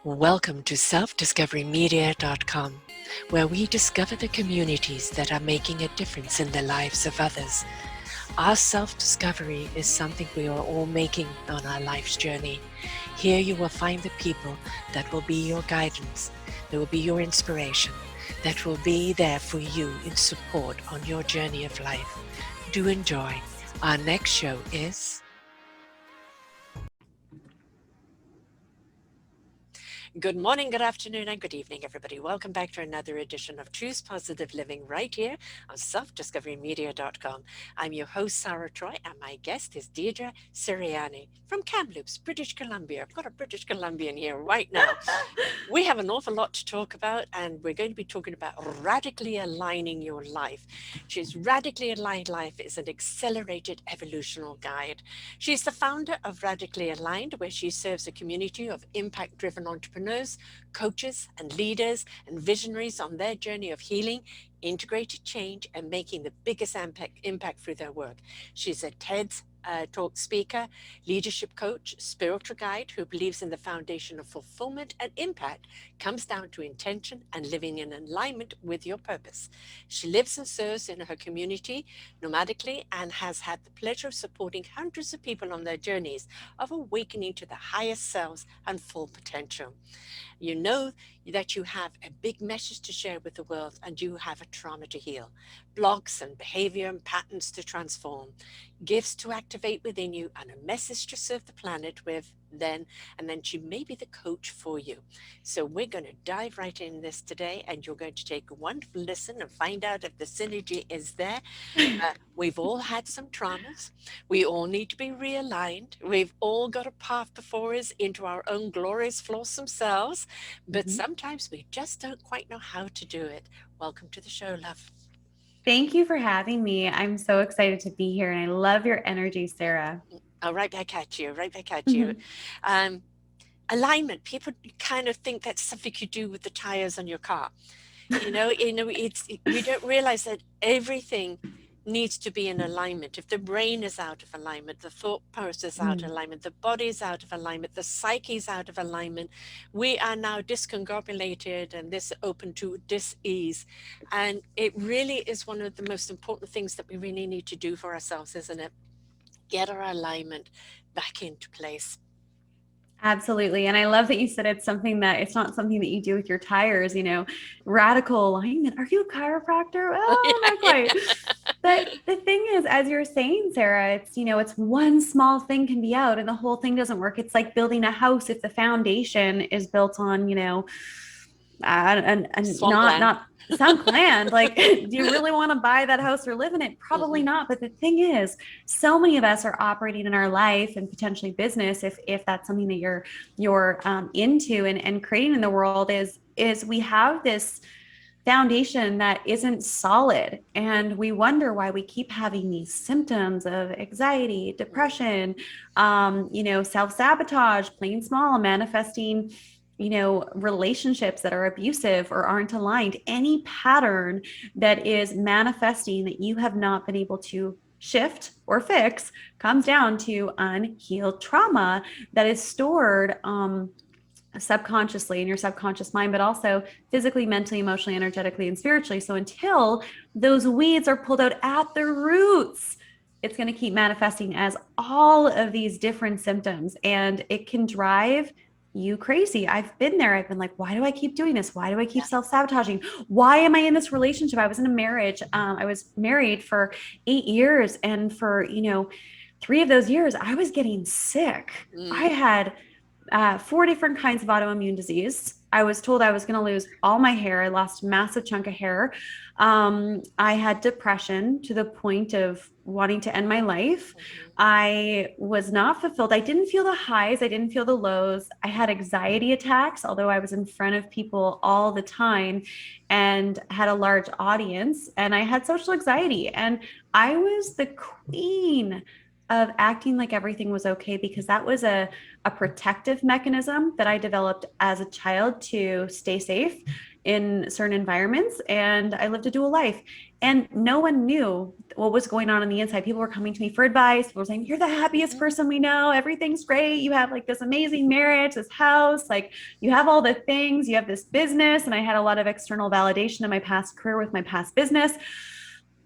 Welcome to selfdiscoverymedia.com, where we discover the communities that are making a difference in the lives of others. Our self-discovery is something we are all making on our life's journey. Here you will find the people that will be your guidance, that will be your inspiration, that will be there for you in support on your journey of life. Do enjoy. Our next show is... Good morning, good afternoon, and good evening, everybody. Welcome back to another edition of Choose Positive Living right here on selfdiscoverymedia.com. I'm your host, Sarah Troy, and my guest is Deidre Sirianniis from Kamloops, British Columbia. I've got a British Columbian here right now. We have an awful lot to talk about, and we're going to be talking about radically aligning your life. She's Radically Aligned Life is an accelerated evolutional guide. She's the founder of Radically Aligned, where she serves a community of impact-driven entrepreneurs, coaches, and leaders and visionaries on their journey of healing, integrated change, and making the biggest impact through their work. She's a TED Talk speaker, leadership coach, spiritual guide who believes in the foundation of fulfillment and impact comes down to intention and living in alignment with your purpose. She lives and serves in her community nomadically and has had the pleasure of supporting hundreds of people on their journeys of awakening to the highest selves and full potential. You know that you have a big message to share with the world, and you have a trauma to heal, blocks and behavior and patterns to transform, gifts to activate within you, and a message to serve the planet with and then she may be the coach for you. So we're going to dive right in this today, and you're going to take a wonderful listen and find out if the synergy is there. We've all had some traumas. We all need to be realigned. We've all got a path before us into our own glorious, flawsome selves, but sometimes we just don't quite know how to do it. Welcome to the show, love. Thank you for having me. I'm so excited to be here, and I love your energy, Sarah. Oh, right back at you, right back at you. Alignment, people kind of think that's something you do with the tires on your car. You know, we don't realize that everything needs to be in alignment. If the brain is out of alignment, the thought process is out of alignment, the body is out of alignment, the psyche is out of alignment, we are now discombobulated and this open to dis-ease. And it really is one of the most important things that we really need to do for ourselves, isn't it? Get our alignment back into place. Absolutely. And I love that you said it's not something that you do with your tires, radical alignment. Are you a chiropractor? Well, not quite. But the thing is, as you're saying, Sarah, it's one small thing can be out and the whole thing doesn't work. It's like building a house. If the foundation is built on, and not sound planned. Like, do you really want to buy that house or live in it? Probably not. But the thing is, so many of us are operating in our life and potentially business, if that's something that you're into and creating in the world, is we have this foundation that isn't solid, and we wonder why we keep having these symptoms of anxiety, depression, self-sabotage, plain small, manifesting relationships that are abusive or aren't aligned. Any pattern that is manifesting that you have not been able to shift or fix comes down to unhealed trauma that is stored subconsciously in your subconscious mind, but also physically, mentally, emotionally, energetically, and spiritually. So until those weeds are pulled out at the roots, it's going to keep manifesting as all of these different symptoms, and it can drive you crazy. I've been there. I've been like, why do I keep doing this? Why do I keep self-sabotaging? Why am I in this relationship? I was in a marriage. I was married for 8 years. And for, 3 of those years, I was getting sick. I had 4 different kinds of autoimmune disease. I was told I was going to lose all my hair. I lost a massive chunk of hair. I had depression to the point of wanting to end my life. I was not fulfilled. I didn't feel the highs. I didn't feel the lows. I had anxiety attacks, although I was in front of people all the time and had a large audience, and I had social anxiety, and I was the queen of acting like everything was okay, because that was a protective mechanism that I developed as a child to stay safe in certain environments, and I lived a dual life. And no one knew what was going on the inside. People were coming to me for advice. People were saying, "You're the happiest Mhm. person we know. Everything's great. You have like this amazing marriage, this house, like you have all the things, you have this business." And I had a lot of external validation in my past career with my past business.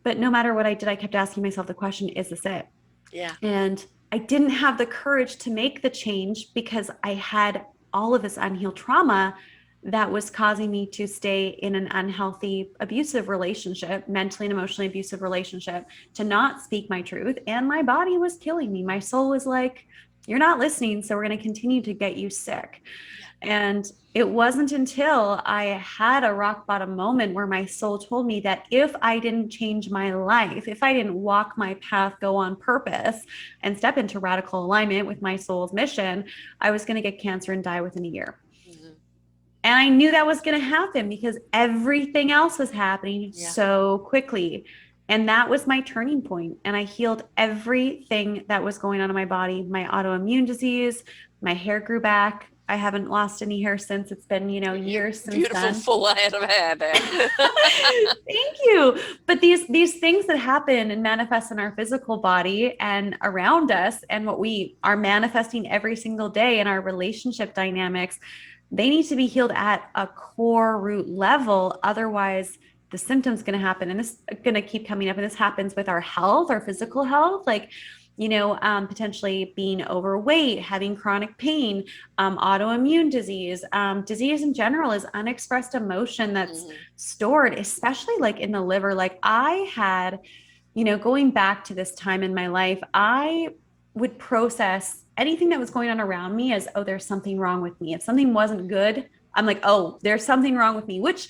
But no matter what I did, I kept asking myself the question, is this it? Yeah. And I didn't have the courage to make the change because I had all of this unhealed trauma that was causing me to stay in an unhealthy, abusive relationship, mentally and emotionally abusive relationship, to not speak my truth. And my body was killing me. My soul was like, "You're not listening, so we're going to continue to get you sick." Yeah. And it wasn't until I had a rock bottom moment where my soul told me that if I didn't change my life, if I didn't walk my path, go on purpose, and step into radical alignment with my soul's mission, I was going to get cancer and die within a year. Mhm. And I knew that was going to happen because everything else was happening Yeah. so quickly. And that was my turning point. And I healed everything that was going on in my body, my autoimmune disease, my hair grew back. I haven't lost any hair since. It's been, You years since beautiful then. full head of hair there. Thank you. But these things that happen and manifest in our physical body and around us, and what we are manifesting every single day in our relationship dynamics, they need to be healed at a core root level. Otherwise, the symptoms going to happen, and this is going to keep coming up. And this happens with our health, our physical health, like potentially being overweight, having chronic pain, autoimmune disease. Disease in general is unexpressed emotion that's Mhm. stored, especially like in the liver. Like I had, going back to this time in my life, I would process anything that was going on around me as, "Oh, there's something wrong with me." If something wasn't good, I'm like, "Oh, there's something wrong with me," which,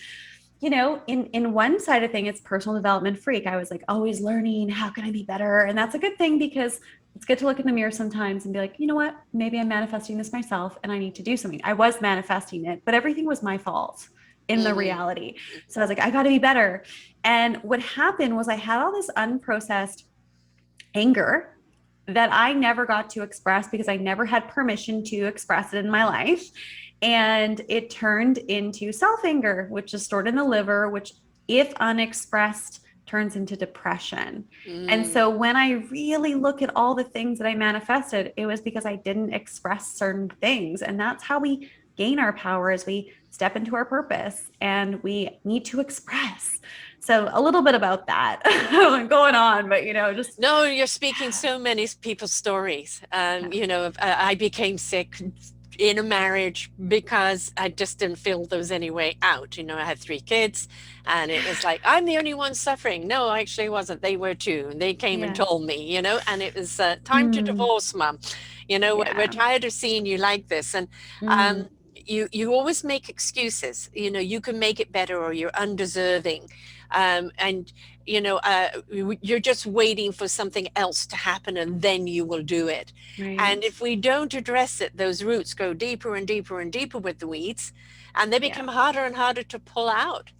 in one side of thing, it's personal development freak. I was like always learning, how can I be better? And that's a good thing because it's good to look in the mirror sometimes and be like, "You know what? Maybe I'm manifesting this myself and I need to do something." I was manifesting it, but everything was my fault in the Mhm. reality. Mhm. So I was like, I got to be better. And what happened was I had all this unprocessed anger that I never got to express because I never had permission to express it in my life. And it turned into self anger, which is stored in the liver, which, if unexpressed, turns into depression. And Mm. so when I really look at all the things that I manifested, it was because I didn't express certain things. And that's how we gain our power, as we step into our purpose and we need to express. So a little bit about that. I'm going on, but just No, you're speaking so many people's stories. yeah. I became sick in a marriage because I just didn't feel there was any way out. I had 3 kids, and it was like, I'm the only one suffering. No, actually, it wasn't. They were too. And they came and Yeah. told me, and it was time to Mm, divorce, Mum. We're yeah. tired of seeing you like this. And Mm, you always make excuses. You can make it better, or you're undeserving. And you're just waiting for something else to happen and then you will do it. And right. if we don't address it, those roots go deeper and deeper and deeper with the weeds, and they Yeah. become harder and harder to pull out.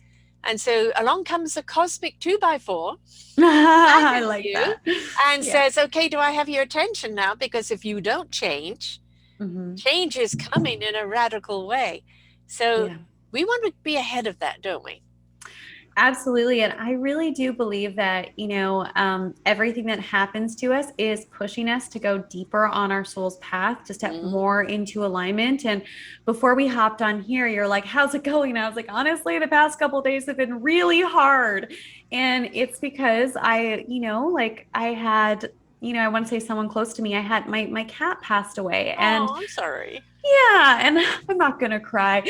And so along comes a cosmic 2x4, I flattens like you that. and Yeah. says, okay, do I have your attention now? Because if you don't change, Hmm. change is coming in a radical way. So Yeah. we want to be ahead of that, don't we? Absolutely. And I really do believe that, everything that happens to us is pushing us to go deeper on our soul's path, to step Mm. more into alignment. And before we hopped on here, you're like, "How's it going?" I was like, "Honestly, the past couple of days have been really hard." And it's because like I had, I want to say someone close to me, I had my cat passed away. And Oh, I'm sorry. yeah, and I'm not gonna cry.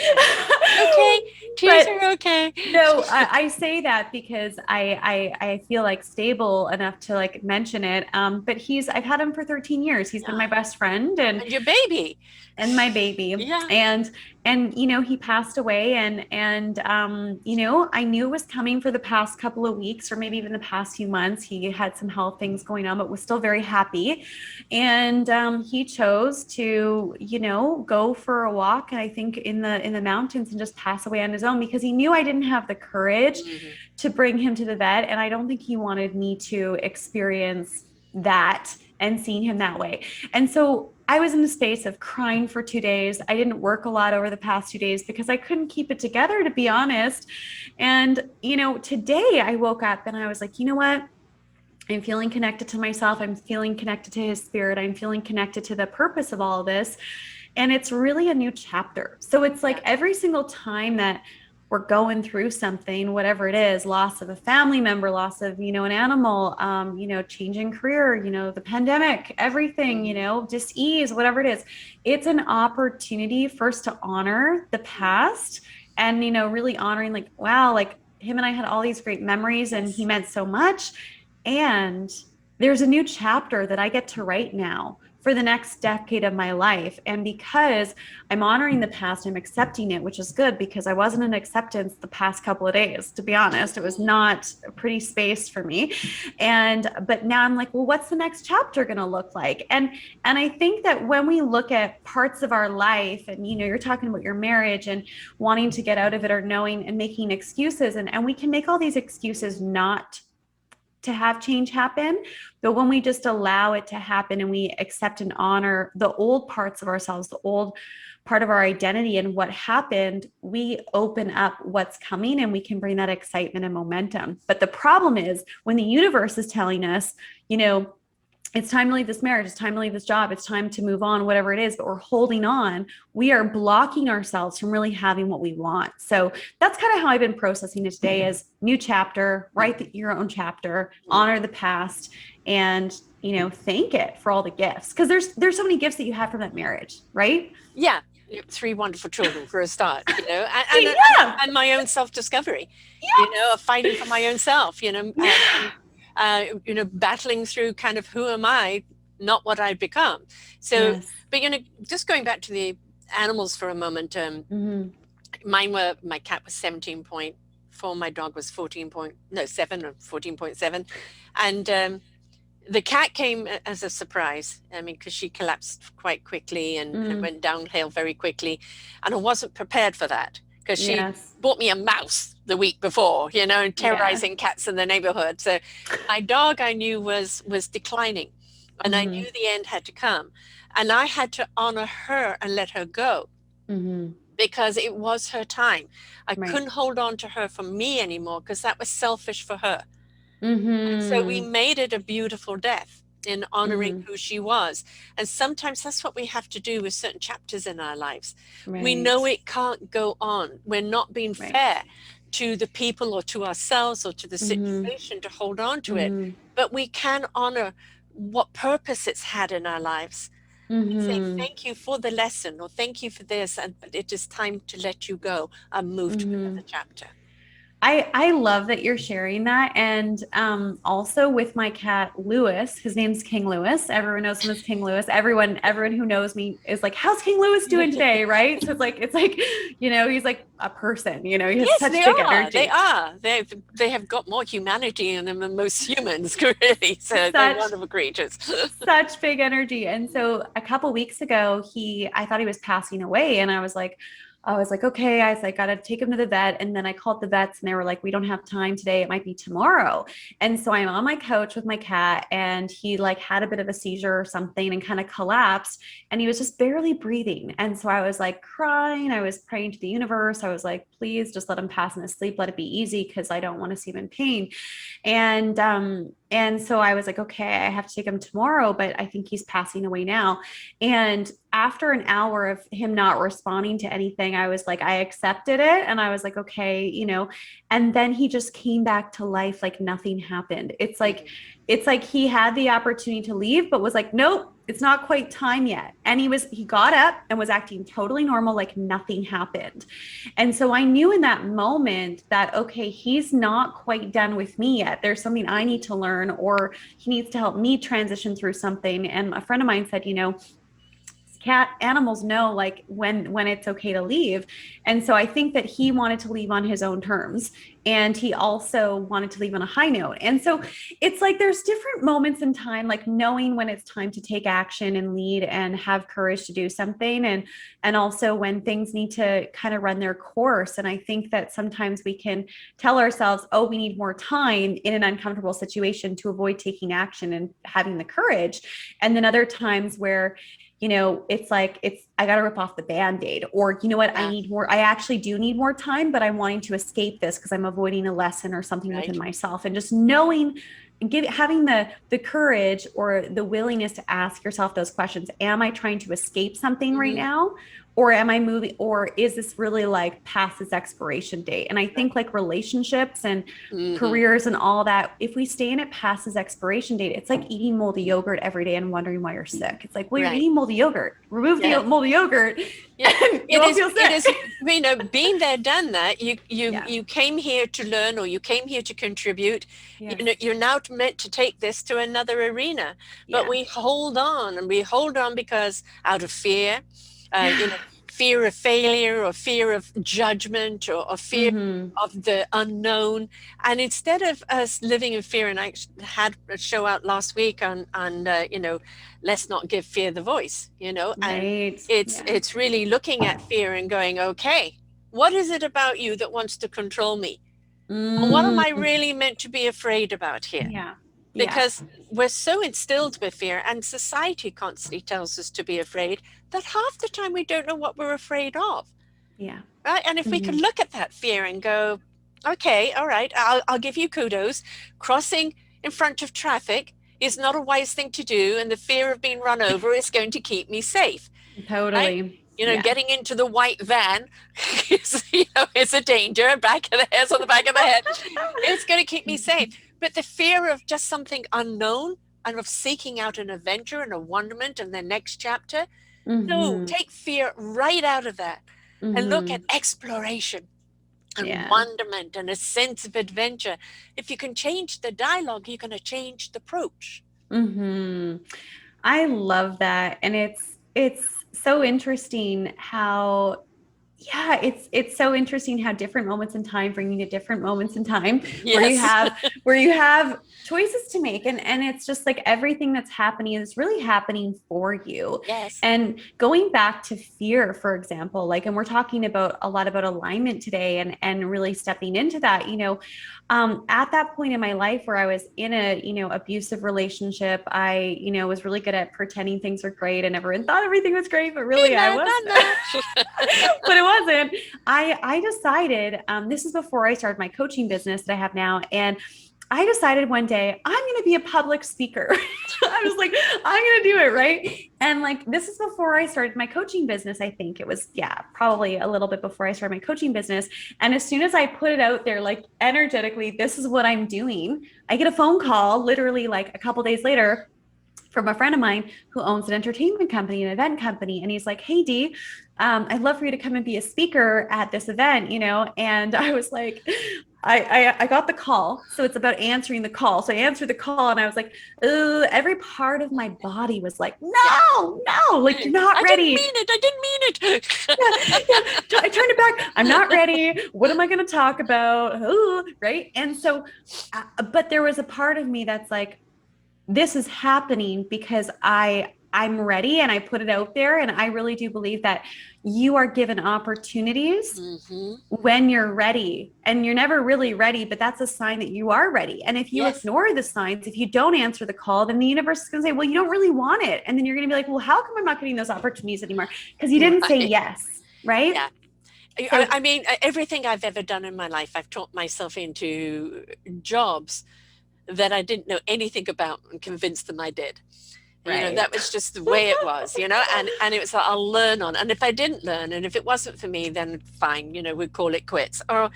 Okay, tears But are okay. no, I say that because I feel like stable enough to like mention it. But I've had him for 13 years. He's been my Yeah. best friend and And your baby. my baby. Yeah. And he passed away, and I knew it was coming for the past couple of weeks, or maybe even the past few months. He had some health things going on, but was still very happy. And he chose to go for a walk, and I think in the mountains, and just pass away on his own, because he knew I didn't have the courage Hmm. to bring him to the vet, and I don't think he wanted me to experience that and seeing him that way. And so I was in a space of crying for 2 days. I didn't work a lot over the past 2 days because I couldn't keep it together, to be honest. And, today I woke up and I was like, you know what? I'm feeling connected to myself. I'm feeling connected to his spirit. I'm feeling connected to the purpose of all of this. And it's really a new chapter. So it's like every single time that we're going through something, whatever it is, loss of a family member, loss of, an animal, changing career, the pandemic, everything, dis-ease, whatever it is, it's an opportunity first to honor the past and, really honoring like, wow, like him and I had all these great memories and he meant so much. And there's a new chapter that I get to write now for the next decade of my life. And because I'm honoring the past, I'm accepting it, which is good because I wasn't in acceptance the past couple of days, to be honest. It was not a pretty space for me. But now I'm like, well, what's the next chapter going to look like? And I think that when we look at parts of our life and, you're talking about your marriage and wanting to get out of it or knowing and making excuses, and we can make all these excuses not to have change happen. But when we just allow it to happen and we accept and honor the old parts of ourselves, the old part of our identity and what happened, we open up what's coming and we can bring that excitement and momentum. But the problem is when the universe is telling us, it's time to leave this marriage, it's time to leave this job, it's time to move on, whatever it is, but we're holding on, we are blocking ourselves from really having what we want. So that's kind of how I've been processing it today is new chapter, write your own chapter, honor the past, and, thank it for all the gifts. Because there's so many gifts that you have from that marriage, right? Yeah. 3 wonderful children for a start, and my own self-discovery, of fighting for my own self, battling through kind of who am I, not what I've become. So, but, just going back to the animals for a moment, my cat was 17.4, my dog was 7 or 14.7. And the cat came as a surprise. I mean, because she collapsed quite quickly and went downhill very quickly. And I wasn't prepared for that because she bought me a mouse the week before, and terrorizing cats in the neighborhood. So my dog I knew was declining and I knew the end had to come. And I had to honor her and let her go because it was her time. I couldn't hold on to her for me anymore because that was selfish for her. And so we made it a beautiful death in honoring who she was. And sometimes that's what we have to do with certain chapters in our lives. We know it can't go on. We're not being fair to the people or to ourselves or to the situation to hold on to it. But we can honor what purpose it's had in our lives. And say thank you for the lesson or thank you for this. But it is time to let you go and move to another chapter. I love that you're sharing that. And also with my cat, Lewis, his name's King Lewis. Everyone knows him as King Lewis. Everyone who knows me is like, how's King Lewis doing today? Right. So it's like, he's like a person, he has such big energy. They are. They have got more humanity in them than most humans, really. So they're wonderful creatures. Such big energy. And so a couple weeks ago, I thought he was passing away. And I was like, okay, got to take him to the vet. And then I called the vets and they were like, we don't have time today. It might be tomorrow. And so I'm on my couch with my cat and he had a bit of a seizure or something and kind of collapsed and he was just barely breathing. And so I was like crying. I was praying to the universe. I was like, please just let him pass in his sleep. Let it be easy because I don't want to see him in pain. And so I was like, okay, I have to take him tomorrow, but I think he's passing away now. And after an hour of him not responding to anything, I was like, I accepted it. And I was like, okay, and then he just came back to life like nothing happened. It's like he had the opportunity to leave, but was like, nope, it's not quite time yet. And he got up and was acting totally normal, like nothing happened. And so I knew in that moment that, okay, he's not quite done with me yet. There's something I need to learn, or he needs to help me transition through something. And a friend of mine said, animals know like when it's okay to leave. And so I think that he wanted to leave on his own terms. and he also wanted to leave on a high note. And so it's like there's different moments in time, like knowing when it's time to take action and lead and have courage to do something, and also when things need to kind of run their course. And I think that sometimes we can tell ourselves, oh, we need more time in an uncomfortable situation to avoid taking action and having the courage. And then other times where, it's like, I got to rip off the Band-Aid, or you know what, Yeah. I actually do need more time, but I'm wanting to escape this because I'm avoiding a lesson or something Right. within myself. And just knowing, having the courage or the willingness to ask yourself those questions. Am I trying to escape something right now? Or am I moving, or is this really like past its expiration date? And I think like relationships and careers and all that, if we stay in it past its expiration date, it's like eating moldy yogurt every day and wondering why you're sick. It's like, well, you're Right. eating moldy yogurt. Remove the Yeah. moldy yogurt, Yeah. and you won't feel sick. It is, being there, done that. You came here to learn, or you came here to contribute. Yes. You're now meant to take this to another arena. But Yeah. we hold on, and we hold on because out of fear, fear of failure, or fear of judgment, or fear of the unknown. And instead of us living in fear, and I had a show out last week on let's not give fear the voice, and Right. it's really looking at fear and going, okay, what is it about you that wants to control me? And what am I really meant to be afraid about here? Yeah. Because we're so instilled with fear, and society constantly tells us to be afraid, that half the time we don't know what we're afraid of. Yeah. Right. And if we could look at that fear and go, okay, all right, I'll give you kudos. Crossing in front of traffic is not a wise thing to do, and the fear of being run over is going to keep me safe. Totally. Right? Getting into the white van is a danger. Back of the hairs on the back of the head. It's going to keep me safe. But the fear of just something unknown, and of seeking out an adventure and a wonderment in the next chapter. No, take fear right out of that, and look at exploration and wonderment and a sense of adventure. If you can change the dialogue, you're going to change the approach. I love that. And it's so interesting how, it's so interesting how different moments in time bring you to different moments in time where you have choices to make. And it's just like everything that's happening is really happening for you. Yes. And going back to fear, for example, like, and we're talking about a lot about alignment today, and really stepping into that, at that point in my life where I was in a, abusive relationship, I, was really good at pretending things were great, and everyone thought everything was great, but really I wasn't. But it wasn't. I decided, this is before I started my coaching business that I have now. And I decided one day I'm going to be a public speaker. I was like, I'm going to do it. Right. And like, this is before I started my coaching business. I think it was, probably a little bit before I started my coaching business. And as soon as I put it out there, like energetically, this is what I'm doing, I get a phone call literally like a couple days later from a friend of mine who owns an entertainment company, an event company. And he's like, hey, Dee, I'd love for you to come and be a speaker at this event, And I was like, I got the call. So it's about answering the call. So I answered the call, and I was like, every part of my body was like, no, like, you're not ready. I didn't mean it. I turned it back. I'm not ready. What am I going to talk about? Ooh, right. And so, but there was a part of me that's like, this is happening because I'm ready, and I put it out there. And I really do believe that you are given opportunities when you're ready, and you're never really ready, but that's a sign that you are ready. And if you ignore the signs, if you don't answer the call, then the universe is going to say, well, you don't really want it. And then you're going to be like, well, how come I'm not getting those opportunities anymore? Because you didn't say yes. Right. Yeah. So, I mean, everything I've ever done in my life, I've taught myself into jobs that I didn't know anything about, and convinced them I did. Right. That was just the way it was, and it was like, I'll learn on. And if I didn't learn, and if it wasn't for me, then fine, we'd call it quits. Or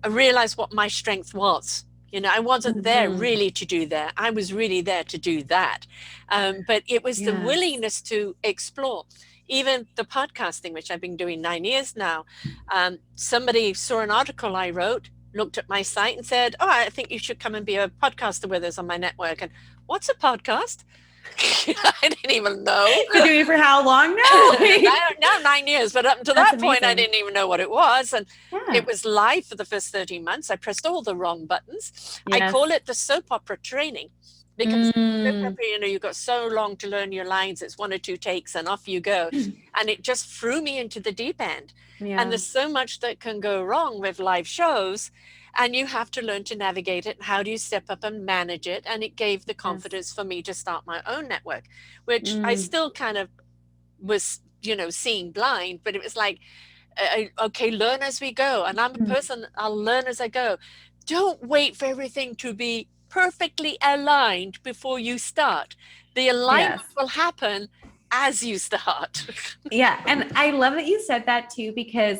I realized what my strength was. I wasn't there really to do that. I was really there to do that. But it was the willingness to explore. Even the podcasting, which I've been doing 9 years now. Somebody saw an article I wrote, looked at my site and said, oh, I think you should come and be a podcaster with us on my network. And what's a podcast? I didn't even know. Been doing it for how long now? I don't know, 9 years, but up until That's that point, I amazing. didn't even know what it was. And it Yeah. was live for the first 13 months. I pressed all the wrong buttons. I Yes. call it the soap opera training because soap Mm. opera, you've got so long to learn your lines. It's one or two takes and off you go. And it just threw me into the deep end. And Yeah. there's so much that can go wrong with live shows. And you have to learn to navigate it. How do you step up and manage it? And it gave the Yes. confidence for me to start my own network, which I Mm. still kind of was, seeing blind, but it was like, okay, learn as we go. And I'm a Mm. person, I'll learn as I go. Don't wait for everything to be perfectly aligned before you start. The alignment Yes. will happen as you start. Yeah. And I love that you said that too, because,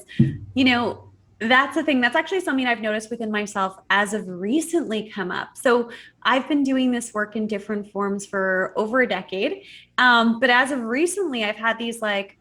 you know, that's the thing. That's actually something I've noticed within myself as of recently come up. So I've been doing this work in different forms for over a decade. But as of recently, I've had these like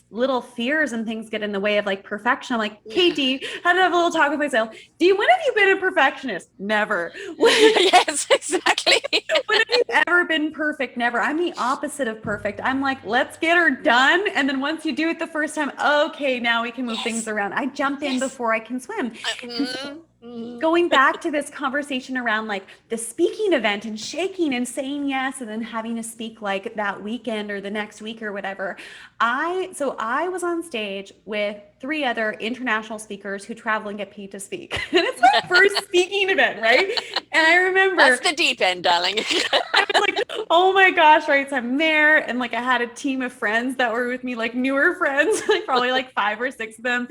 little fears and things get in the way of like perfection. I'm like, Yeah. Katie, had to have a little talk with myself. When have you been a perfectionist? Never. Yes, exactly. When have you ever been perfect? Never. I'm the opposite of perfect. I'm like, let's get her done. And then once you do it the first time, okay, now we can move things Yes, around. I jump in yes. before I can swim. And so Mm, mm. going back to this conversation around like the speaking event and shaking and saying yes and then having to speak like that weekend or the next week or whatever, I was on stage with three other international speakers who travel and get paid to speak. And it's my first speaking event, right? And I That's remember the deep end, darling. I was like, oh my gosh, right? So I'm there, and like I had a team of friends that were with me, like newer friends, like probably like 5 or 6 of them.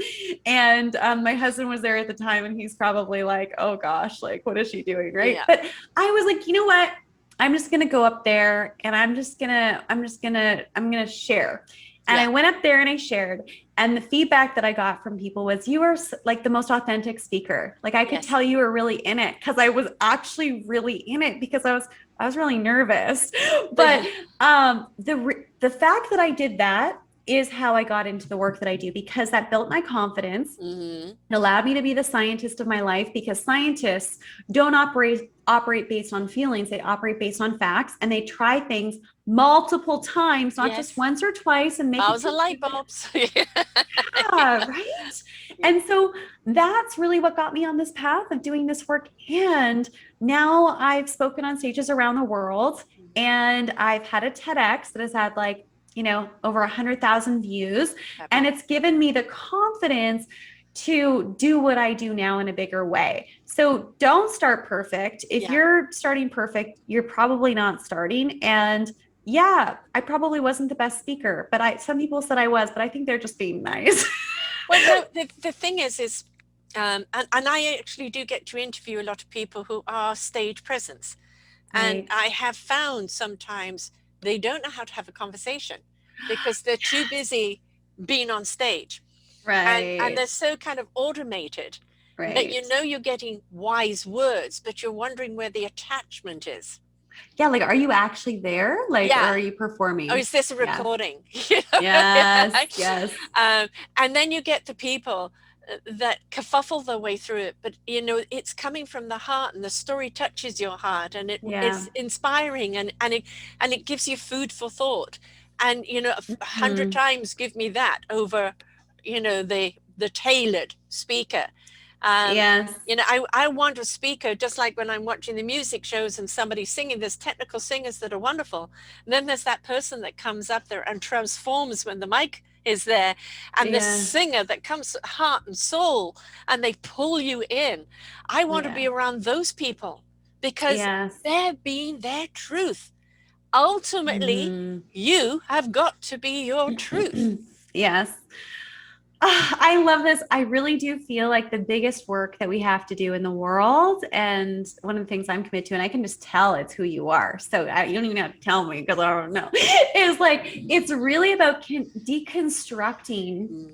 And my husband was there at the time, and he's probably like, oh gosh, like what is she doing, right? Yeah, But I was like, you know what? I'm just gonna go up there, and I'm gonna share. And I yeah, went up there and I shared, and the feedback that I got from people was, you are like the most authentic speaker. Like I could yes. tell you were really in it because I was actually really in it because I was really nervous. But the fact that I did that is how I got into the work that I do, because that built my confidence. Hmm. It allowed me to be the scientist of my life, because scientists don't operate based on feelings. They operate based on facts, and they try things multiple times, not just Yes. once or twice, and make it Bowser light consistent. bulbs. Yeah, right. And so that's really what got me on this path of doing this work. And now I've spoken on stages around the world, and I've had a TEDx that has had like, over 100,000 views. And it's given me the confidence to do what I do now in a bigger way. So don't start perfect. If Yeah. you're starting perfect, you're probably not starting. And yeah, I probably wasn't the best speaker, but some people said I was, but I think they're just being nice. Well, no, the thing is, and I actually do get to interview a lot of people who are stage presence. And Right. I have found sometimes they don't know how to have a conversation because they're too busy being on stage. And Right. they're so kind of automated that Right. you're getting wise words, but you're wondering where the attachment is. Yeah, like are you actually there? Like, or Yeah. are you Oh, performing? is this a Yeah. recording? Yes. Yes. um, and then you get the people that kerfuffle their way through it, but it's coming from the heart, and the story touches your heart, and Yeah. it's inspiring, and it gives you food for thought. And a hundred Mm. times give me that over the tailored speaker. um, Yes. I want a speaker, just like when I'm watching the music shows and somebody's singing. There's technical singers that are wonderful. And then there's that person that comes up there and transforms when the mic is there. And this Yeah. singer that comes heart and soul, and they pull you in. I want to Yeah. be around those people because Yes. they're being their truth. Ultimately, Mm. you have got to be your truth. Yes. I love this. I really do feel like the biggest work that we have to do in the world, and one of the things I'm committed to, and I can just tell it's who you are. So you don't even have to tell me because I don't know. Is like it's really about deconstructing Mm.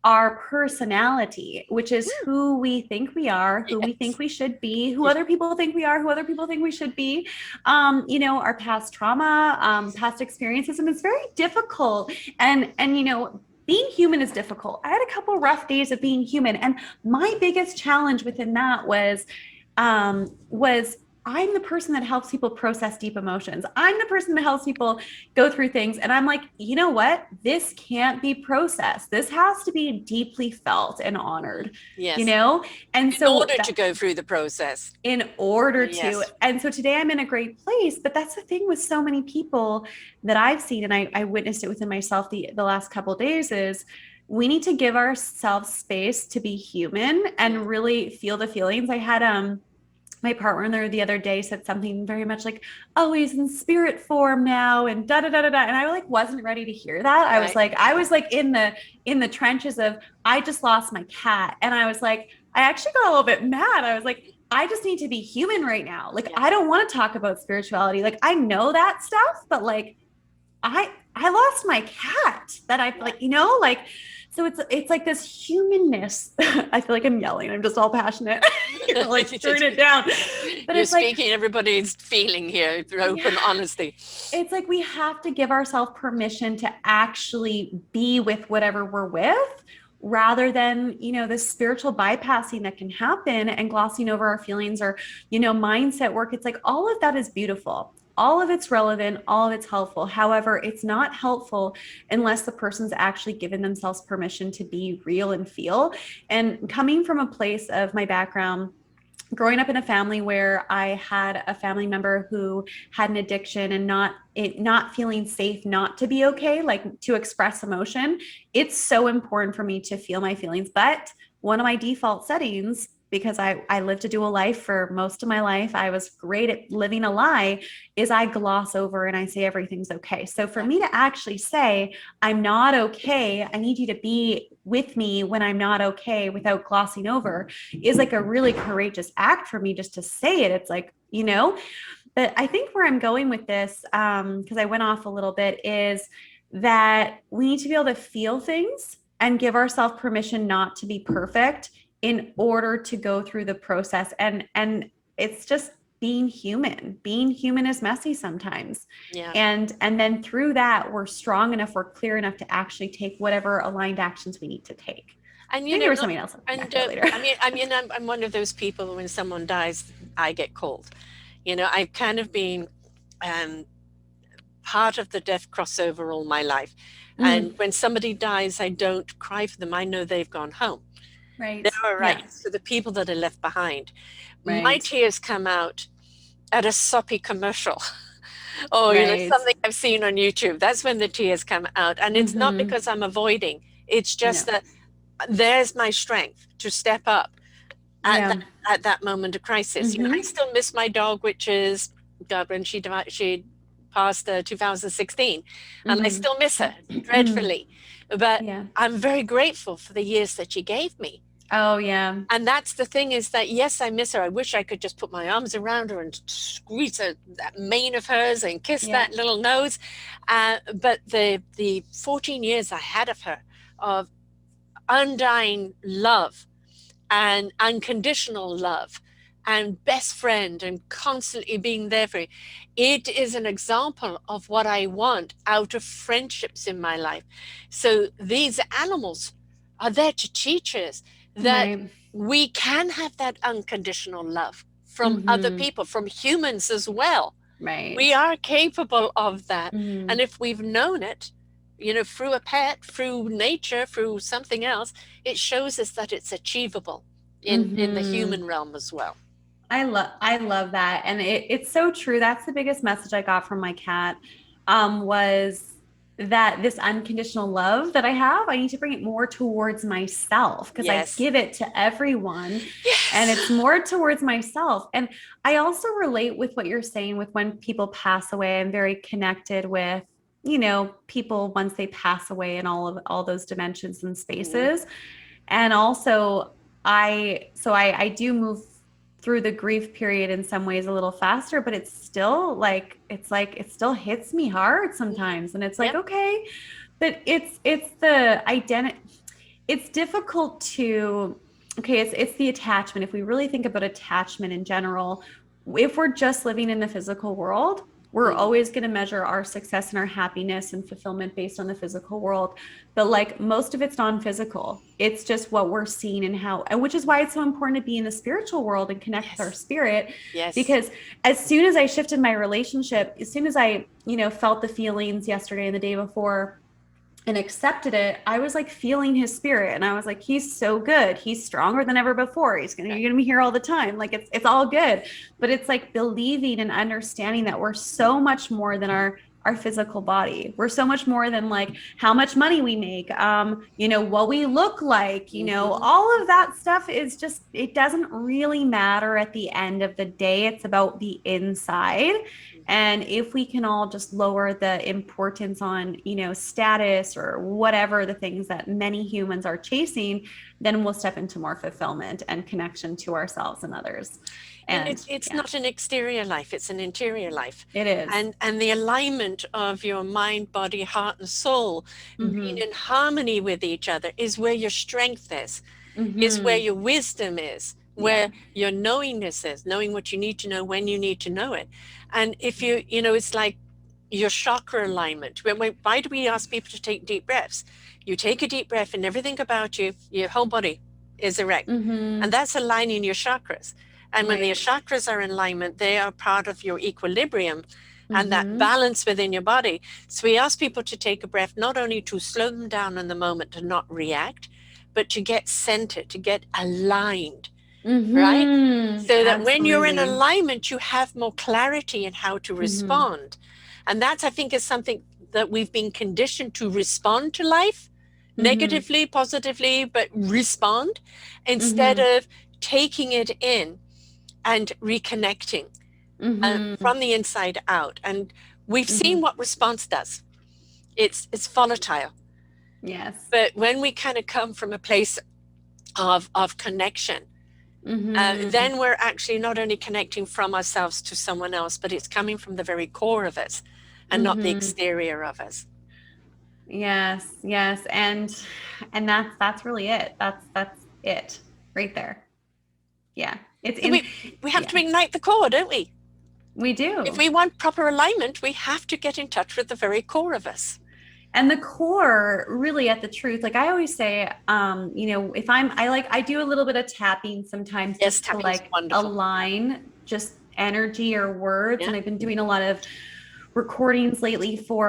our personality, which is Woo. who we think we are, who we think Yes. we should be, who other people think we are, who other people think we should be. Our past trauma, past experiences, and it's very difficult. And being human is difficult. I had a couple rough days of being human, and my biggest challenge within that was I'm the person that helps people process deep emotions. I'm the person that helps people go through things. And I'm like, you know what? This can't be processed. This has to be deeply felt and honored, you Yes. know? And In so order to that go through the process. in order to, Yes. and so today I'm in a great place. But that's the thing with so many people that I've seen, and I witnessed it within myself the last couple of days, is we need to give ourselves space to be human Yeah. and really feel the feelings. I had my partner the other day said something very much like, "Oh, he's in spirit form now," and da da da da da. And I like wasn't ready to hear that. Right. I was like in the trenches of I just lost my cat, and I was like, I actually got a little bit mad. I was like, I just need to be human right now. Like, Yeah. I don't want to talk about spirituality. Like, I know that stuff, but like, I lost my cat that I Yeah. like, you know, like, so it's like this humanness. I feel like I'm yelling. I'm just all passionate. You're like turn it down. But You're it's like, speaking everybody's feeling here through yeah, open honesty. it's like we have to give ourselves permission to actually be with whatever we're with, rather than, you know, this spiritual bypassing that can happen and glossing over our feelings, or, you know, mindset work. It's like all of that is beautiful, all of it's relevant, all of it's helpful. However, it's not helpful unless the person's actually given themselves permission to be real and feel. And coming from a place of my background, growing up in a family where I had a family member who had an addiction, and not feeling safe not to be okay, like to express emotion, it's so important for me to feel my feelings. But one of my default settings, because I lived a dual life for most of my life, I was great at living a lie, is I gloss over and I say everything's okay. So for Yeah. me to actually say, I'm not okay, I need you to be with me when I'm not okay, without glossing over, is like a really courageous act for me just to say it. It's like, you know, but I think where I'm going with this, because I went off a little bit, is that we need to be able to feel things and give ourselves permission not to be perfect in order to go through the process. And it's just being human. Being human is messy sometimes. Yeah. And then through that, we're strong enough, we're clear enough to actually take whatever aligned actions we need to take. And Maybe there was something else I'll come back and to that later. I'm one of those people when someone dies, I get cold. I've kind of been um, part of the death crossover all my life. And Mm, when somebody dies, I don't cry for them. I know they've gone home. right. They're all right. Yeah. So the people that are left behind, my Right. tears come out at a soppy commercial. Or, Right. something I've seen on YouTube. That's when the tears come out. And it's not Mm-hmm. because I'm avoiding. It's just No. that there's my strength to step up at that Yeah. at that moment of crisis. I Mm-hmm. still miss my dog, which is God, when she passed 2016, and I still miss her Mm-hmm. dreadfully. But Yeah. I'm very grateful for the years that she gave me. Oh, yeah. And that's the thing, is that yes, I miss her. I wish I could just put my arms around her and squeeze that mane of hers and kiss Yeah. that little nose. But the 14 years I had of her, of undying love and unconditional love and best friend and constantly being there for you, it is an example of what I want out of friendships in my life. So these animals are there to teach us that Right. we can have that unconditional love from other Mm-hmm. people, from humans as well. We Right. are capable of that. And Mm-hmm. if we've known it, through a pet, through nature, through something else, it shows us that it's achievable in the Mm-hmm. human realm as well. I love that. And it's so true. That's the biggest message I got from my cat, was that this unconditional love that I have, I need to bring it more towards myself, because I Yes. give it to everyone, and Yes. it's more towards myself. And I also relate with what you're saying with when people pass away. I'm very connected with, you know, people once they pass away, and all those dimensions and Mhm. spaces. And also, I do move through the grief period in some ways a little faster, but it's still like it still hits me hard Mhm. sometimes. And it's like, Yep. okay, but it's the identity. It's difficult to, okay, it's the attachment. If we really think about attachment in general, if we're just living in the physical world, We're always going to measure our success and our happiness and fulfillment based on the physical world. But like most of it's non-physical. It's just what we're seeing and how, and which is why it's so important to be in the spiritual world and connect with our Yes. spirit. Yes. Because as soon as I shifted my relationship, as soon as I, felt the feelings yesterday and the day before, and accepted it, I was like feeling his spirit, and I was like, he's so good. He's stronger than ever before. You're gonna be here all the time. Like it's all good. But it's like believing and understanding that we're so much more than our physical body. We're so much more than like how much money we make, what we look like, Mm-hmm. all of that stuff is just, it doesn't really matter at the end of the day. It's about the inside. And if we can all just lower the importance on, status or whatever the things that many humans are chasing, then we'll step into more fulfillment and connection to ourselves and others. And And it's yeah, not an exterior life, it's an interior life. it is. And the alignment of your mind, body, heart, and soul being Mm-hmm. in harmony with each other is where your strength is where Mm-hmm. your wisdom is, Yeah. where your knowingness is, knowing what you need to know when you need to know it. And if it's like your chakra alignment. Why do we ask people to take deep breaths? You take a deep breath and everything about you, your whole body is erect. And Mm-hmm. that's aligning your chakras. And when the Right. chakras are in alignment, they are part of your equilibrium and that Mm-hmm. balance within your body. So we ask people to take a breath, not only to slow them down in the moment, to not react, but to get centered, to get aligned, right? Mm-hmm. So that when you're in Absolutely. alignment, you have more clarity in how to Mm-hmm. respond. And that's, I think, is something that we've been conditioned to respond to life Mm-hmm. negatively, positively, but respond instead Mm-hmm. of taking it in and reconnecting Mm-hmm. from the inside out. And we've Mm-hmm. seen what response does. It's volatile. Yes. But when we kind of come from a place of connection, Mm-hmm. then we're actually not only connecting from ourselves to someone else, but it's coming from the very core of us and not the Mm-hmm. exterior of us. Yes, yes. And that's really it. That's it right there. Yeah. It's So in we have yeah, to ignite the core, don't we? we If do. we want proper alignment, we have to get in touch with the very core of us. And the core really at the truth, like I always say, if I do a little bit of tapping sometimes Yes, just to tapping's like wonderful. align just energy or words. Yeah. And I've been doing a lot of recordings lately for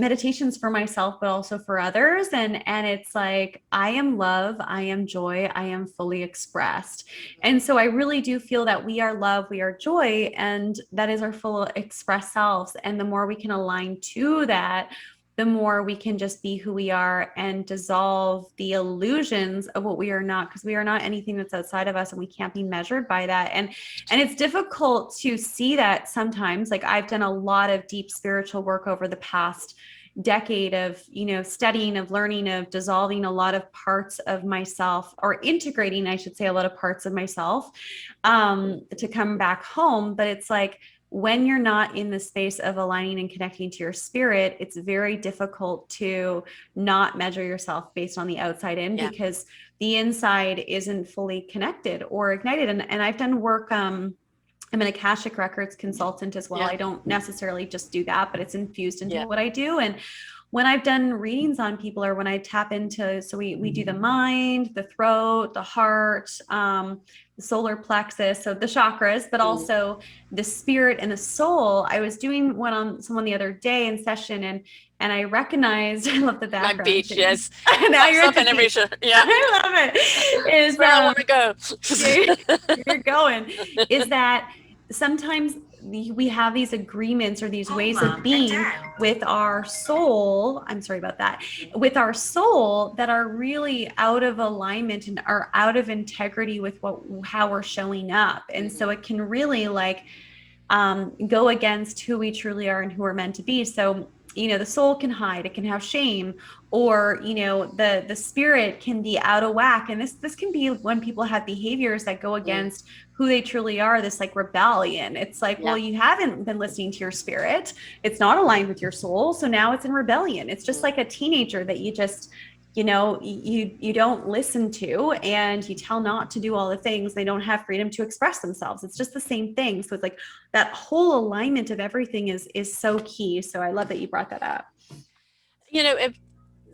meditations for myself but also for others, and it's like I am love, I am joy, I am fully expressed. And so I really do feel that we are love, we are joy, and that is our full express selves. And the more we can align to that, the more we can just be who we are and dissolve the illusions of what we are not, because we are not anything that's outside of us and we can't be measured by that. And it's difficult to see that sometimes. Like I've done a lot of deep spiritual work over the past decade of studying, of learning, of dissolving a lot of parts of myself, or integrating, I should say, a lot of parts of myself to come back home. But it's like when you're not in the space of aligning and connecting to your spirit, it's very difficult to not measure yourself based on the outside in, Yeah. because the inside isn't fully connected or ignited. And I've done work. I'm an Akashic Records consultant as well. Yeah. I don't necessarily just do that, but it's infused into Yeah. what I do. And when I've done readings on people, or when I tap into, so we do the mind, the throat, the heart, the solar plexus, so the chakras, but Mm. also the spirit and the soul. I was doing one on someone the other day in session, and I recognized, I love the My background beach, too. yes. Now Pops you're at up the in every beach. show. Yeah. I love it. That's Is where I want to you're, go. you're going, is that sometimes we have these agreements or these ways of being with our soul. I'm sorry about that. With our soul that are really out of alignment and are out of integrity with how we're showing up. And so it can really like go against who we truly are and who we're meant to be. So the soul can hide, it can have shame, or the spirit can be out of whack. And this can be when people have behaviors that go Mm. against who they truly are, this like rebellion. It's like, well, Yeah. you haven't been listening to your spirit, it's not aligned with your soul, so now it's in rebellion. It's just Mm. like a teenager that you just you don't listen to, and you tell not to do all the things, they don't have freedom to express themselves. It's just the same thing. So it's like that whole alignment of everything is so key. So I love that you brought that up. You know,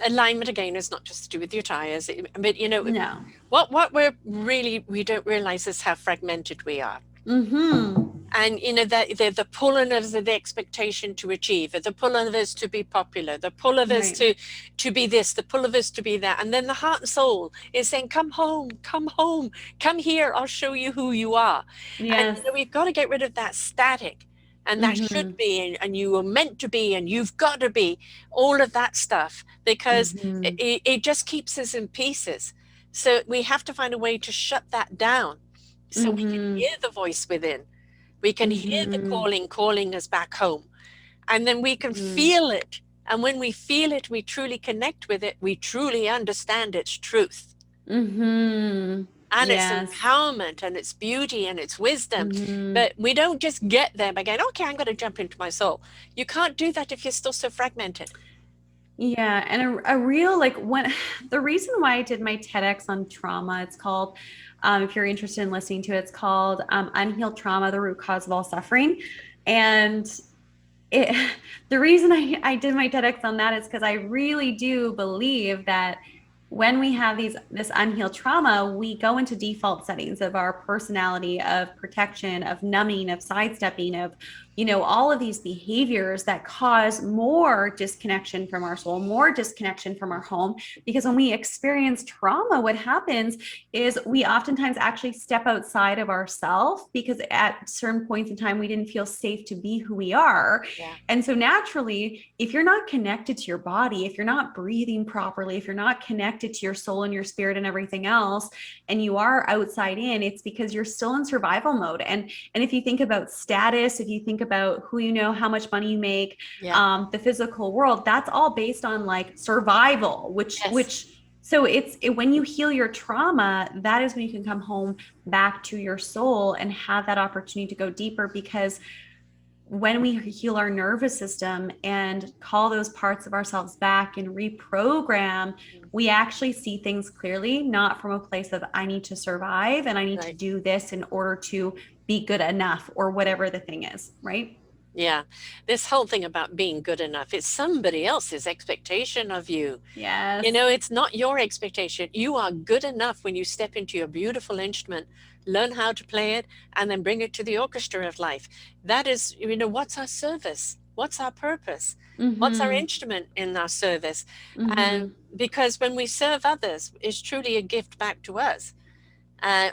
alignment again is not just to do with your tires, but No. what we don't realize is how fragmented we are. Mm-hmm. And that the pull of us, the expectation to achieve, the pull of us to be popular, the pull of us Right. to be this, the pull of us to be that, and then the heart and soul is saying, "Come home, come home, come here. I'll show you who you are." And Yes. we've got to get rid of that static, and that should Mm-hmm. be, and you were meant to be, and you've got to be, all of that stuff, because Mm-hmm. it just keeps us in pieces. So we have to find a way to shut that down, so we can Mm-hmm. hear the voice within. We can hear the Mm-hmm. calling us back home. And then we can Mm-hmm. feel it. And when we feel it, we truly connect with it. We truly understand its truth Mm-hmm. and its Yes. empowerment and its beauty and its wisdom. Mm-hmm. But we don't just get there by going, okay, I'm going to jump into my soul. You can't do that if you're still so fragmented. Yeah, and a real like when the reason why I did my TEDx on trauma, it's called, if you're interested in listening to it, it's called Unhealed Trauma, the Root Cause of All Suffering. And it the reason I did my TEDx on that is because I really do believe that when we have this unhealed trauma, we go into default settings of our personality, of protection, of numbing, of sidestepping, of all of these behaviors that cause more disconnection from our soul, more disconnection from our home. Because when we experience trauma, what happens is we oftentimes actually step outside of ourselves because at certain points in time we didn't feel safe to be who we are. Yeah. And so naturally, if you're not connected to your body, if you're not breathing properly, if you're not connected to your soul and your spirit and everything else, and you are outside in, it's because you're still in survival mode. And if you think about status, if you think about who you know, how much money you make, Yeah. the physical world, that's all based on like survival, Yes. which so when you heal your trauma, that is when you can come home back to your soul and have that opportunity to go deeper. Because when we heal our nervous system and call those parts of ourselves back and reprogram, we actually see things clearly, not from a place of I need to survive and I need to Right. do this in order to be good enough or whatever the thing is, right? Yeah. This whole thing about being good enough, it's somebody else's expectation of you. Yes. It's not your expectation. You are good enough when you step into your beautiful instrument, learn how to play it, and then bring it to the orchestra of life. That is, what's our service? What's our purpose? What's our Mm-hmm. instrument in our service? And Mm-hmm. because when we serve others, it's truly a gift back to us.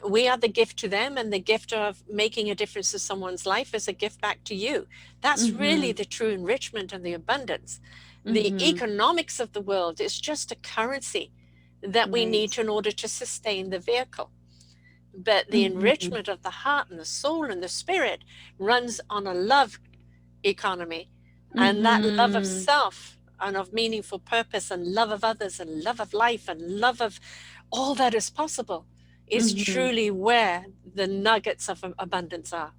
We are the gift to them, and the gift of making a difference to someone's life is a gift back to you. That's really Mm-hmm. the true enrichment and the abundance. The Mm-hmm. economics of the world is just a currency that we Right. need in order to sustain the vehicle. But the Mm-hmm. enrichment of the heart and the soul and the spirit runs on a love economy. And that love of Mm-hmm. self and of meaningful purpose and love of others and love of life and love of all that is possible is Mm-hmm. truly where the nuggets of abundance are.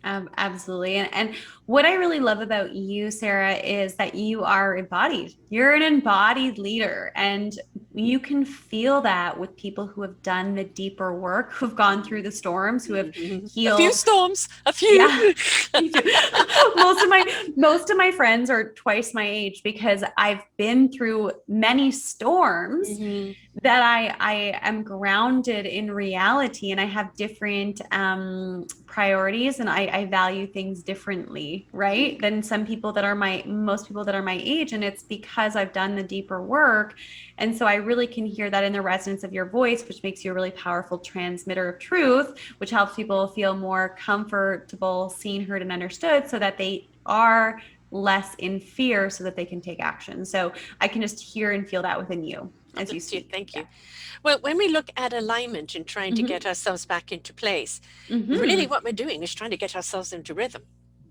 Absolutely. And what I really love about you, Sarah, is that you are embodied. You're an embodied leader. And you can feel that with people who have done the deeper work, who've gone through the storms, who have A few healed. storms, a Yeah, few. me too. Most of my friends are twice my age because I've been through many storms Mhm. that I am grounded in reality, and I have different priorities, and I value things differently, right? Than most people that are my age. And it's because I've done the deeper work. And so I really can hear that in the resonance of your voice, which makes you a really powerful transmitter of truth, which helps people feel more comfortable, seen, heard, and understood, so that they are less in fear so that they can take action. So I can just hear and feel that within you Oh, as you bless you. speak. Thank Yeah. you. Well, when we look at alignment and trying to get Mm-hmm. ourselves back into place, really Mm-hmm. what we're doing is trying to get ourselves into rhythm.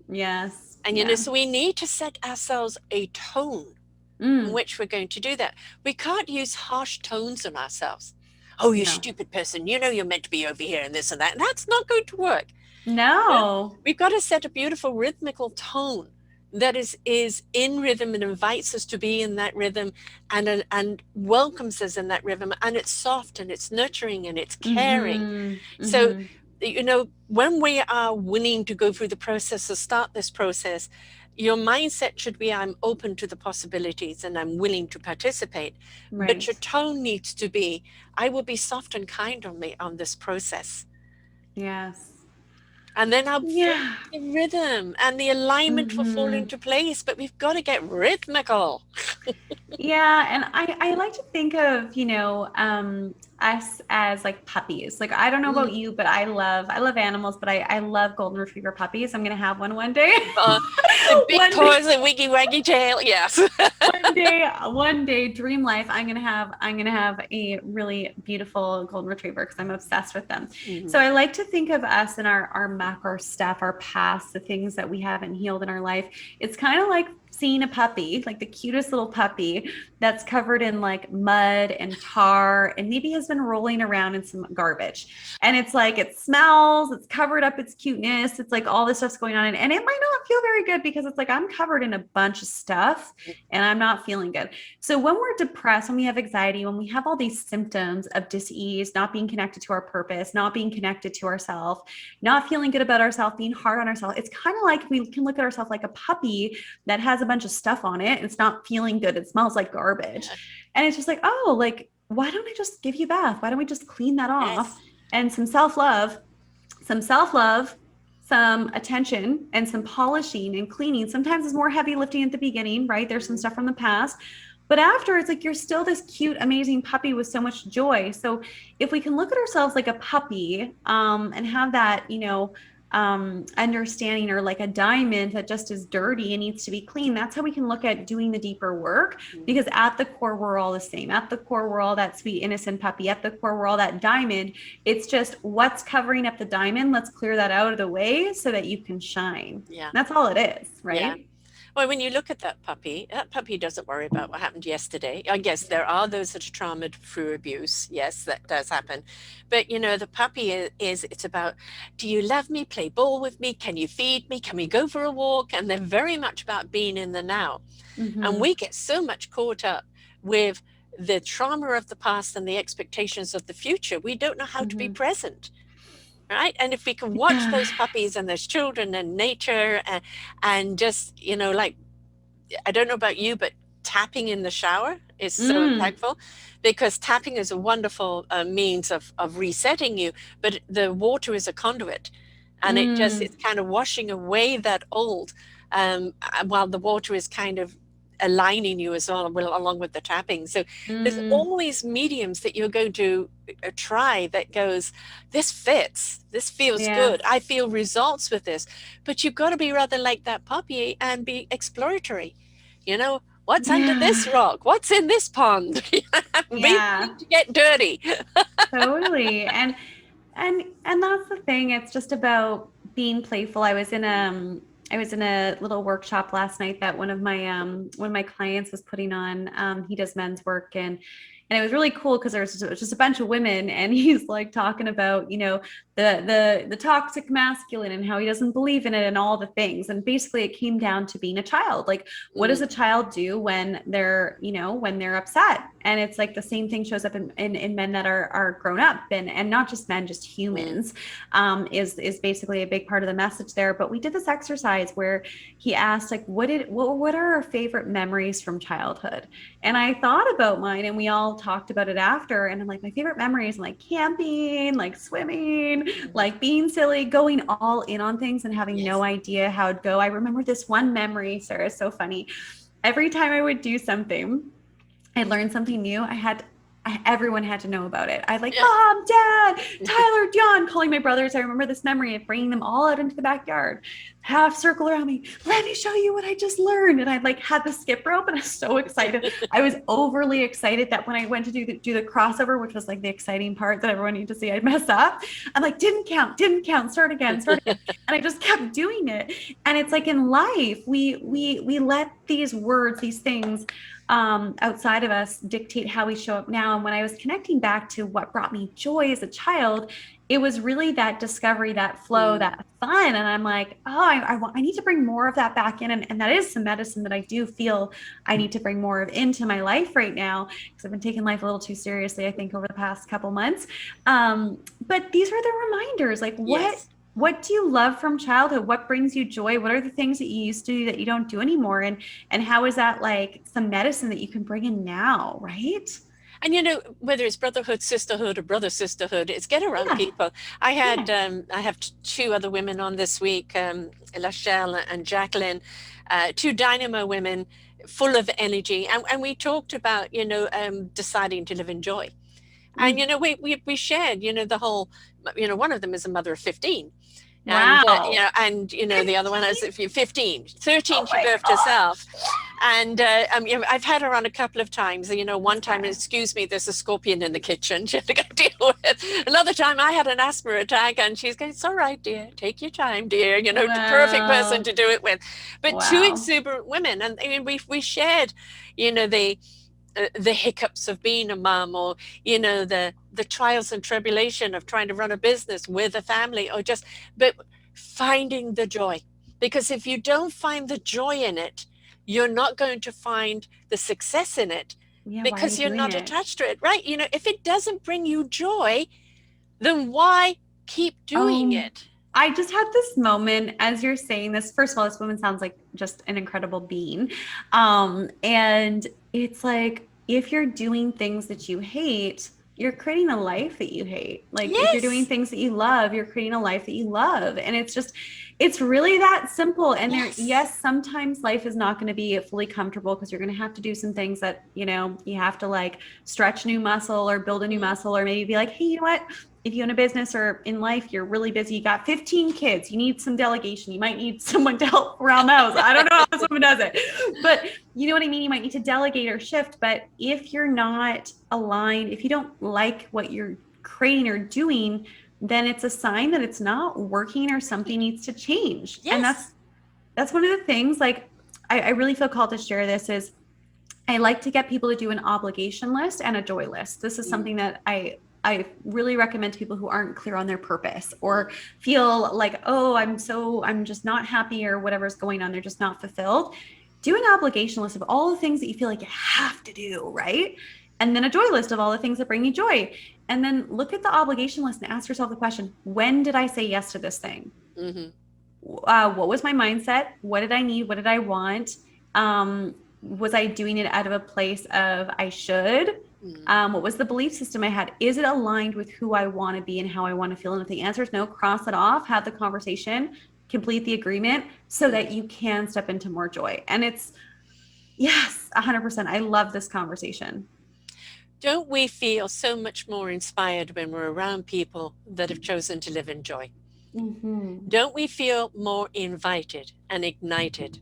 Yes. And, Yeah. so we need to set ourselves a tone in Mm. which we're going to do that. We can't use harsh tones on ourselves. Oh, you No. stupid person. You're meant to be over here and this and that. And that's not going to work. You know, No. we've got to set a beautiful rhythmical tone that is in rhythm and invites us to be in that rhythm, and welcomes us in that rhythm, and it's soft and it's nurturing and it's caring. Mm-hmm. So, Mm-hmm. when we are willing to go through the process or start this process, your mindset should be, I'm open to the possibilities and I'm willing to participate. But your Right. tone needs to be, I will be soft and kind on this process. Yes. And then I'll feel Yeah. the rhythm and the alignment will fall Mm-hmm. into place. But we've got to get rhythmical. Yeah, and I like to think of, us as like puppies. Like I don't know about Mm. you, but I love animals, but I love golden retriever puppies. I'm gonna have one day. Uh, the big One day, paws, the wiggy waggy tail. Yes. one day, dream life. I'm gonna have a really beautiful golden retriever because I'm obsessed with them. So Mhm. I like to think of us and our muck, our stuff, our past, the things that we haven't healed in our life. It's kind of like seeing a puppy, like the cutest little puppy that's covered in like mud and tar and maybe has been rolling around in some garbage. And it's like it smells, it's covered up its cuteness, it's like all this stuff's going on. And it might not feel very good because it's like I'm covered in a bunch of stuff and I'm not feeling good. So when we're depressed, when we have anxiety, when we have all these symptoms of dis-ease, not being connected to our purpose, not being connected to ourselves, not feeling good about ourselves, being hard on ourselves, it's kind of like we can look at ourselves like a puppy that has a bunch of stuff on it. It's not feeling good. It smells like garbage. Yeah. And it's just like, oh, like, why don't I just give you a bath? Why don't we just clean that off? Yes. And some self love, some attention and some polishing and cleaning. Sometimes it's more heavy lifting at the beginning, right? There's some Mhm. stuff from the past. But after, it's like you're still this cute, amazing puppy with so much joy. So if we can look at ourselves like a puppy, and have that, understanding, or like a diamond that just is dirty and needs to be clean, that's how we can look at doing the deeper work. Mhm. Because at the core, we're all the same. At the core, we're all that sweet, innocent puppy. At the core, we're all that diamond. It's just what's covering up the diamond. Let's clear that out of the way so that you can shine. Yeah. That's all it is, Yeah. right? Well, when you look at that puppy doesn't worry about what happened yesterday. I guess there are those that are traumatized through abuse. Yes, that does happen. But the puppy it's about, do you love me? Play ball with me? Can you feed me? Can we go for a walk? And they're very much about being in the now. And Mm-hmm. we get so much caught up with the trauma of the past and the expectations of the future. We don't know how to be Mm-hmm. present. Right. And if we can watch Yeah. those puppies and those children and nature, and just, like, I don't know about you, but tapping in the shower is so Mm. impactful, because tapping is a wonderful means of resetting you, but the water is a conduit, and it's Mm. kind of washing away that old, while the water is kind of aligning you as well along with the tapping. So there's Mm. always mediums that you're going to try that goes, this fits, this feels Yes. good, I feel results with this. But you've got to be rather like that puppy and be exploratory. What's under this Yeah. rock? What's in this pond? Be Yeah. willing to get dirty. Totally. And that's the thing. It's just about being playful. I was in a little workshop last night that one of my clients was putting on. He does men's work, and it was really cool because it was just a bunch of women, and he's like talking about, the toxic masculine and how he doesn't believe in it and all the things. And basically it came down to being a child. Like, what does a Mm, child do when they're upset? And it's like the same thing shows up in men that are grown up, and not just men, just mm, humans. Is basically a big part of the message there. But we did this exercise where he asked, like, what are our favorite memories from childhood? And I thought about mine, and we all talked about it after. And I'm like, my favorite memories, like camping, like swimming, mhm. like being silly, going all in on things and having no Yes. idea how it'd go. I remember this one memory, Sarah, it's so funny. Every time I would do something, I learned something new. Everyone had to know about it. I'd like, Yeah. Mom, Dad, Tyler, John, calling my brothers. I remember this memory of bringing them all out into the backyard, half circle around me. Let me show you what I just learned. And I'd like had the skip rope, and I was so excited. I was overly excited that when I went to do the crossover, which was like the exciting part that everyone needed to see, I'd mess up. I'm like, didn't count, start again, start again. And I just kept doing it. And it's like in life, we let these words, these things, outside of us dictate how we show up now. when I was connecting back to what brought me joy as a child, it was really that discovery, that flow, Mm, that fun. And I'm like, oh, I need to bring more of that back in. And that is some medicine that I do feel I need to bring more of into my life right now, because I've been taking life a little too seriously, I think, over the past couple months. But these are the reminders. Like, yes. what do you love from childhood? What brings you joy? What are the things that you used to do that you don't do anymore? And how is that like some medicine that you can bring in now, right? And whether it's brotherhood, sisterhood, or brother sisterhood, it's get around Yeah. people. Yeah. I have two other women on this week, Lachelle and Jacqueline, two dynamo women, full of energy, and we talked about deciding to live in joy. And Mm. we shared the whole, one of them is a mother of 15. And Wow. the other one has 15? 15, 13 Oh she my birthed herself. gosh. And I've had her on a couple of times. One That's time, bad. excuse me, there's a scorpion in the kitchen. She had to go deal with. Another time, I had an asthma attack, and she's going, "It's all right, dear. Take your time, dear." The perfect person Wow. to do it with. But two Wow. exuberant women, and I mean, we shared, the hiccups of being a mom, or the trials and tribulation of trying to run a business with a family, or just but finding the joy, because if you don't find the joy in it, you're not going to find the success in it, Yeah, why are you because you're doing not it? attached to it, right? If it doesn't bring you joy, then why keep doing Oh, it? I just had this moment as you're saying this. First of all, this woman sounds like just an incredible being. And it's like if you're doing things that you hate, you're creating a life that you hate. Like if you're doing Yes, things that you love, you're creating a life that you love. And it's really that simple. And yes, yes, sometimes life is not going to be fully comfortable because you're going to have to do some things that, you have to like stretch new muscle or build a new mm, muscle, or maybe be like, hey, you know what? If you own a business or in life, you're really busy, you got 15 kids, you need some delegation. You might need someone to help around the house. I don't know how this woman does it, but you know what I mean? You might need to delegate or shift. But if you're not aligned, if you don't like what you're creating or doing, then it's a sign that it's not working or something right. needs to change. And that's Yes. that's one of the things, like, I really feel called to share this is I like to get people to do an obligation list and a joy list. This is Mm, something that I really recommend to people who aren't clear on their purpose mm, or feel like, oh, I'm just not happy or whatever's going on. They're just not fulfilled. Do an obligation list of all the things that you feel like you have to do, right? And then a joy list of all the things that bring you joy. And then look at the obligation list and ask yourself the question, when did I say yes to this thing? mm-hmm. What was my mindset? What did I need? What did I want? Was I doing it out of a place of I should? Mm, What was the belief system I had? Is it aligned with who I want to be and how I want to feel? And if the answer is no, cross it off, have the conversation, complete the agreement so mm. that you can step into more joy. And it's, yes, 100%. I love this conversation. Don't we feel so much more inspired when we're around people that have chosen to live in joy? Mm-hmm. Don't we feel more invited and ignited?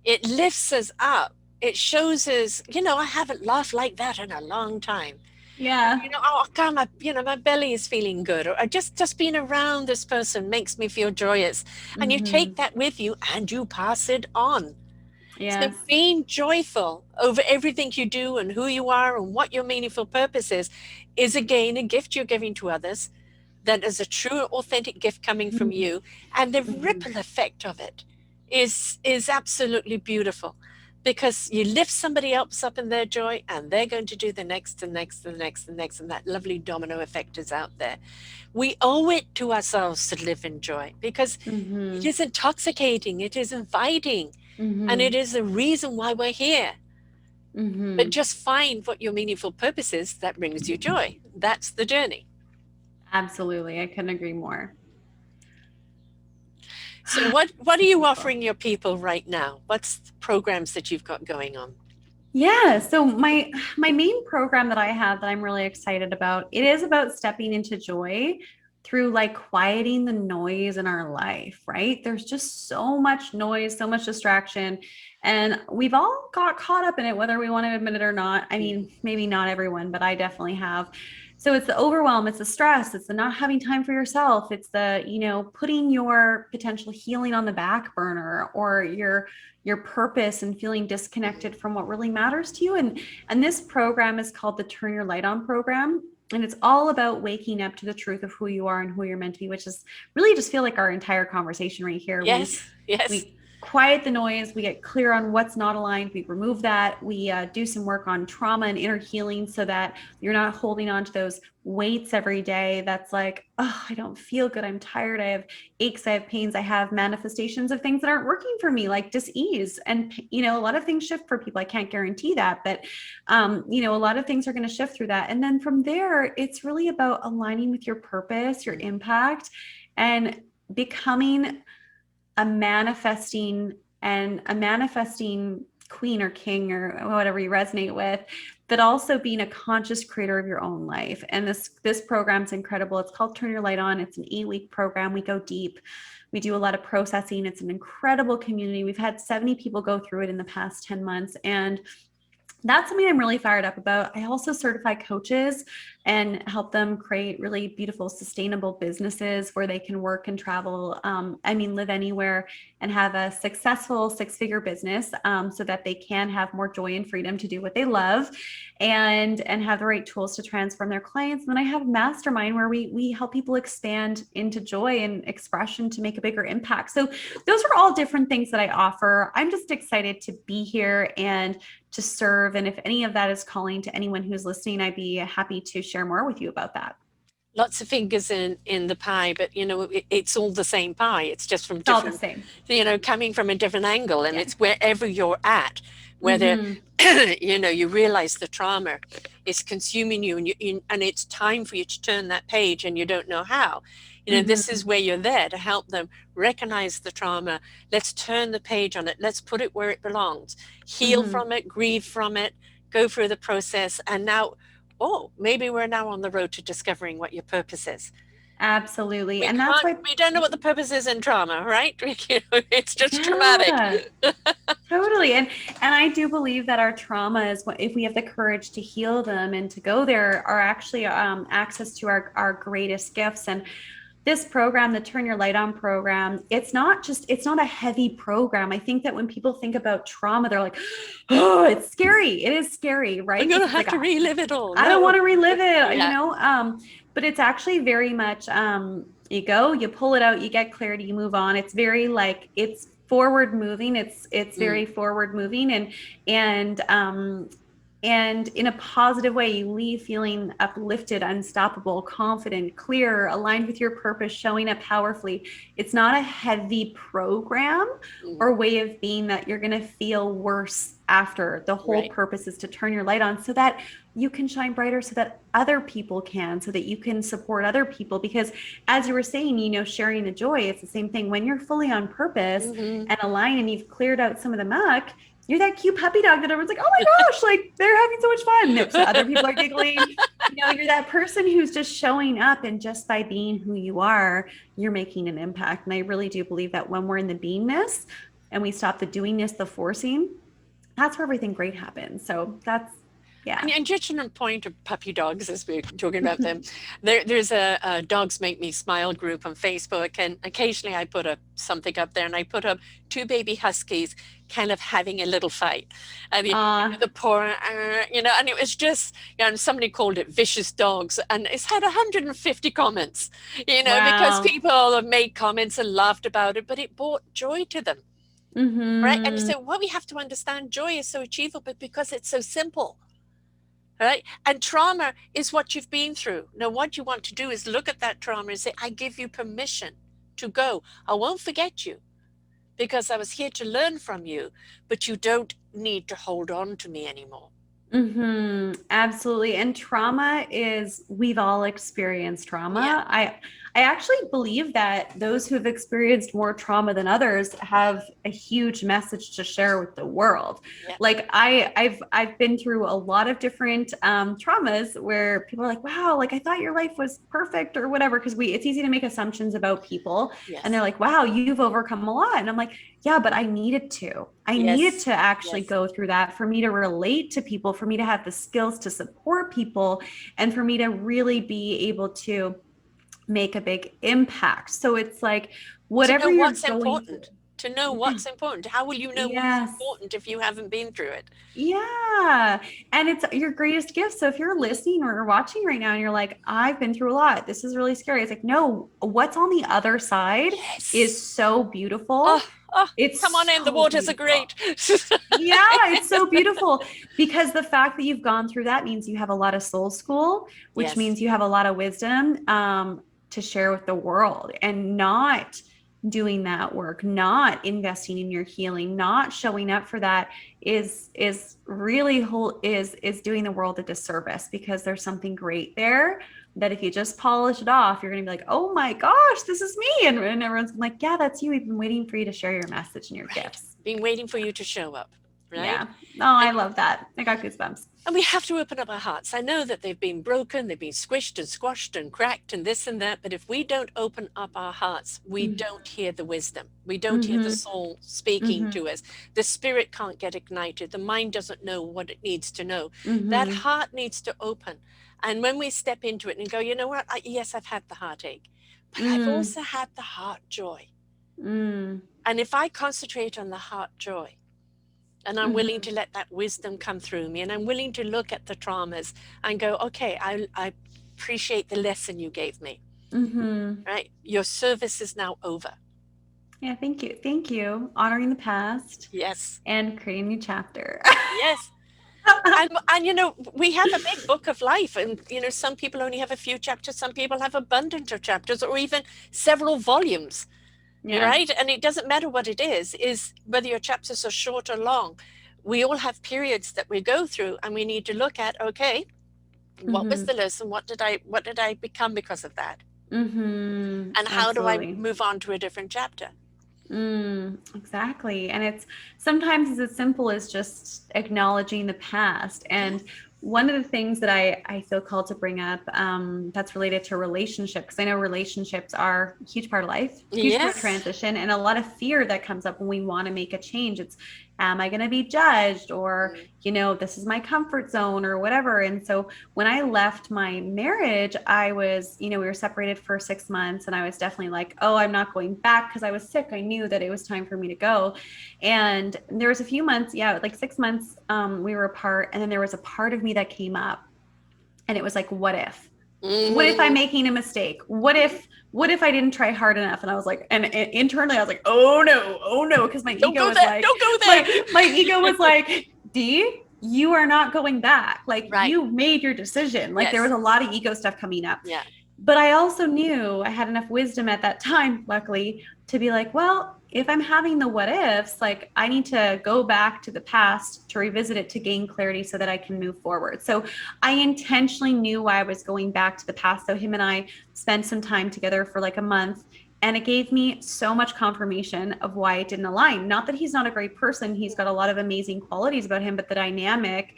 It lifts us up. It shows us, I haven't laughed like that in a long time. Yeah. Oh God, my belly is feeling good. Or just being around this person makes me feel joyous. And you Mm-hmm. take that with you and you pass it on. So Yes. being joyful over everything you do and who you are and what your meaningful purpose is again a gift you're giving to others, that is a true, authentic gift coming from Mm-hmm. you. And the Mm-hmm. ripple effect of it is absolutely beautiful, because you lift somebody else up in their joy and they're going to do the next and next and next and next, and that lovely domino effect is out there. We owe it to ourselves to live in joy, because it Mm-hmm. is intoxicating, it is inviting, and it Mm-hmm. is the reason why we're here. But Mm-hmm. just find what your meaningful purpose is that brings you joy. That's the journey. Absolutely. I couldn't agree more. So what are you Beautiful. offering your people right now? What's the programs that you've got going on? Yeah, so my main program that I have that I'm really excited about, it is about stepping into joy. through like quieting the noise in our life, right? There's just so much noise, so much distraction. And we've all got caught up in it, whether we want to admit it or not. I mean, maybe not everyone, but I definitely have. So it's the overwhelm, it's the stress, it's the not having time for yourself, it's the, putting your potential healing on the back burner, or your purpose, and feeling disconnected from what really matters to you. And this program is called the Turn Your Light On program. And it's all about waking up to the truth of who you are and who you're meant to be, which is really just feel like our entire conversation right here. We Yes, yes. we quiet the noise, we get clear on what's not aligned, we remove that, we do some work on trauma and inner healing so that you're not holding on to those weights every day that's like, oh, I don't feel good, I'm tired, I have aches, I have pains, I have manifestations of things that aren't working for me, like dis-ease. And a lot of things shift for people, I can't guarantee that, but a lot of things are going to shift through that. And then from there, it's really about aligning with your purpose, your impact, and becoming a manifesting a manifesting queen or king, or whatever you resonate with, but also being a conscious creator of your own life. And this program's incredible. It's called Turn Your Light On. It's an 8-week program. We go deep. We do a lot of processing. It's an incredible community. We've had 70 people go through it in the past 10 months. And that's something I'm really fired up about. I also certify coaches and help them create really beautiful, sustainable businesses where they can work and travel. Live anywhere and have a successful 6-figure business, so that they can have more joy and freedom to do what they love, and have the right tools to transform their clients. And then I have Mastermind, where we help people expand into joy and expression to make a bigger impact. So those are all different things that I offer. I'm just excited to be here and to serve. And if any of that is calling to anyone who's listening, I'd be happy to share more with you about that. Lots of fingers in the pie, but it's all the same pie. It's just from It's all the different, same. coming from a different angle, and Yeah. it's wherever you're at, whether Mm-hmm. you realize the trauma is consuming you, and it's time for you to turn that page, and you don't know how. This Mm-hmm. is where you're there to help them recognize the trauma. Let's turn the page on it. Let's put it where it belongs. Heal Mm-hmm. from it, grieve from it, go through the process, and now, oh, maybe we're now on the road to discovering what your purpose is. Absolutely. We And that's can't, why, we don't know what the purpose is in trauma, right? It's just traumatic. yeah, totally. And I do believe that our trauma is what, if we have the courage to heal them and to go there, are actually access to our greatest gifts. And this program, the Turn Your Light On program, it's not a heavy program. I think that when people think about trauma, they're like, oh, it's scary. It is scary, I'm right? going to Because have like, to relive it all. I don't want No. to relive it, Yeah. but it's actually very much, you go, you pull it out, you get clarity, you move on. It's very like, it's forward moving. It's Mm, very forward moving, and and in a positive way, you leave feeling uplifted, unstoppable, confident, clear, aligned with your purpose, showing up powerfully. It's not a heavy program mm, or way of being that you're going to feel worse after. The whole right. purpose is to turn your light on so that you can shine brighter, so that other people can, so that you can support other people. Because as you were saying, sharing the joy, it's the same thing. When you're fully on purpose Hmm. and aligned and you've cleared out some of the muck, you're that cute puppy dog that everyone's like, oh my gosh, like they're having so much fun. So other people are giggling. You're that person who's just showing up, and just by being who you are, you're making an impact. And I really do believe that when we're in the beingness and we stop the doingness, the forcing, that's where everything great happens. So that's, yeah. And just on a point of puppy dogs, as we're talking about them, there's a Dogs Make Me Smile group on Facebook, and occasionally I put up something up there, and I put up two baby huskies kind of having a little fight. And Uh, the poor, and it was just, and somebody called it vicious dogs, and it's had 150 comments, because wow. people have made comments and laughed about it, but it brought joy to them, right? And Mm-hmm. so what we have to understand, joy is so achievable because it's so simple. Right? And trauma is what you've been through. Now, what you want to do is look at that trauma and say, I give you permission to go. I won't forget you because I was here to learn from you, but you don't need to hold on to me anymore. Mm-hmm. Absolutely. And trauma is, we've all experienced Yeah. trauma. I actually believe that those who have experienced more trauma than others have a huge message to share with the world. Yeah. Like I've been through a lot of different traumas where people are like, wow, like I thought your life was perfect or whatever, because it's easy to make assumptions about people, and they're Yes. like, wow, you've overcome a lot, and I'm like, yeah, but I needed Yes. to actually Yes. go through that for me to relate to people, for me to have the skills to support people, and for me to really be able to make a big impact. So it's like To whatever know you're what's going through. important. To know Yeah. what's important. How will you know what's Yes. important if you haven't been through it? Yeah. And it's your greatest gift. So if you're Mm. listening or watching right now and you're like, I've been through a lot, this is really scary. It's like, no, what's on the other side Yes. is so beautiful. Oh, oh, come on It's in. The so waters are beautiful. great. Yeah, it's so beautiful because the fact that you've gone through that means you have a lot of soul school, which Yes. means you have a lot of wisdom to share with the world, and not doing that work, not investing in your healing, not showing up for that is really whole is doing the world a disservice, because there's something great there that if you just polish it off, you're going to be like, oh my gosh, this is me. And everyone's like, yeah, that's you. We've been waiting for you to share your message and your Right. gifts. Been waiting for you to show up. Right. Yeah. Oh, I And love that. I got goosebumps. we have to open up our hearts. I know that they've been broken, they've been squished and squashed and cracked and this and that. But if we don't open up our hearts, we don't hear the wisdom. We don't hear the Mm-hmm. soul speaking Mm-hmm. to us. The spirit can't get ignited. The mind doesn't know what it needs to know. That Mm-hmm. heart needs to open. And when we step into it and go, you know what? Yes, I've had the heartache, but I've Mm. also had the heart joy. Mm. And if I concentrate on the heart joy, and I'm willing Mm-hmm. to let that wisdom come through me, and I'm willing to look at the traumas and go, okay, I appreciate the lesson you gave me, Mm-hmm. right? Your service is now over. Yeah, thank you. Thank you. Honoring the past Yes. and creating a new chapter. Yes. And we have a big book of life, and some people only have a few chapters, some people have abundant of chapters, or even several volumes. Yeah. Right? And it doesn't matter what it is whether your chapters are short or long. We all have periods that we go through, and we need to look at, okay, what was Mm-hmm. the lesson? What did I become because of that? Mm-hmm. And how do I Absolutely. move on to a different chapter? Exactly. And it's sometimes it's as simple as just acknowledging the past. And Yes. one of the things that I feel called to bring up that's related to relationships, because I know relationships are a huge part of life, huge part of Yes. transition, and a lot of fear that comes up when we want to make a change. It's, am I going to be judged? Or, Mm. this is my comfort zone or whatever. And so when I left my marriage, I was, we were separated for 6 months, and I was definitely like, oh, I'm not going back, because I was sick. I knew that it was time for me to go. And there was a few months, yeah, like 6 months, we were apart. And then there was a part of me that came up, and it was like, what if? What if I'm Mm. making a mistake? What if I didn't try hard enough? And I was like, and internally I was like, oh no, because my Don't ego go was there. like, Don't go my there. my ego was like, D, you are not going back. Like, Right. you made your decision. Like, there was Yes. a lot of ego stuff coming up. Yeah. But I also knew I had enough wisdom at that time, luckily, to be like, well, if I'm having the what ifs, like, I need to go back to the past to revisit it to gain clarity so that I can move forward. So I intentionally knew why I was going back to the past. So him and I spent some time together for like a month, and it gave me so much confirmation of why it didn't align. Not that he's not a great person, he's got a lot of amazing qualities about him, but the dynamic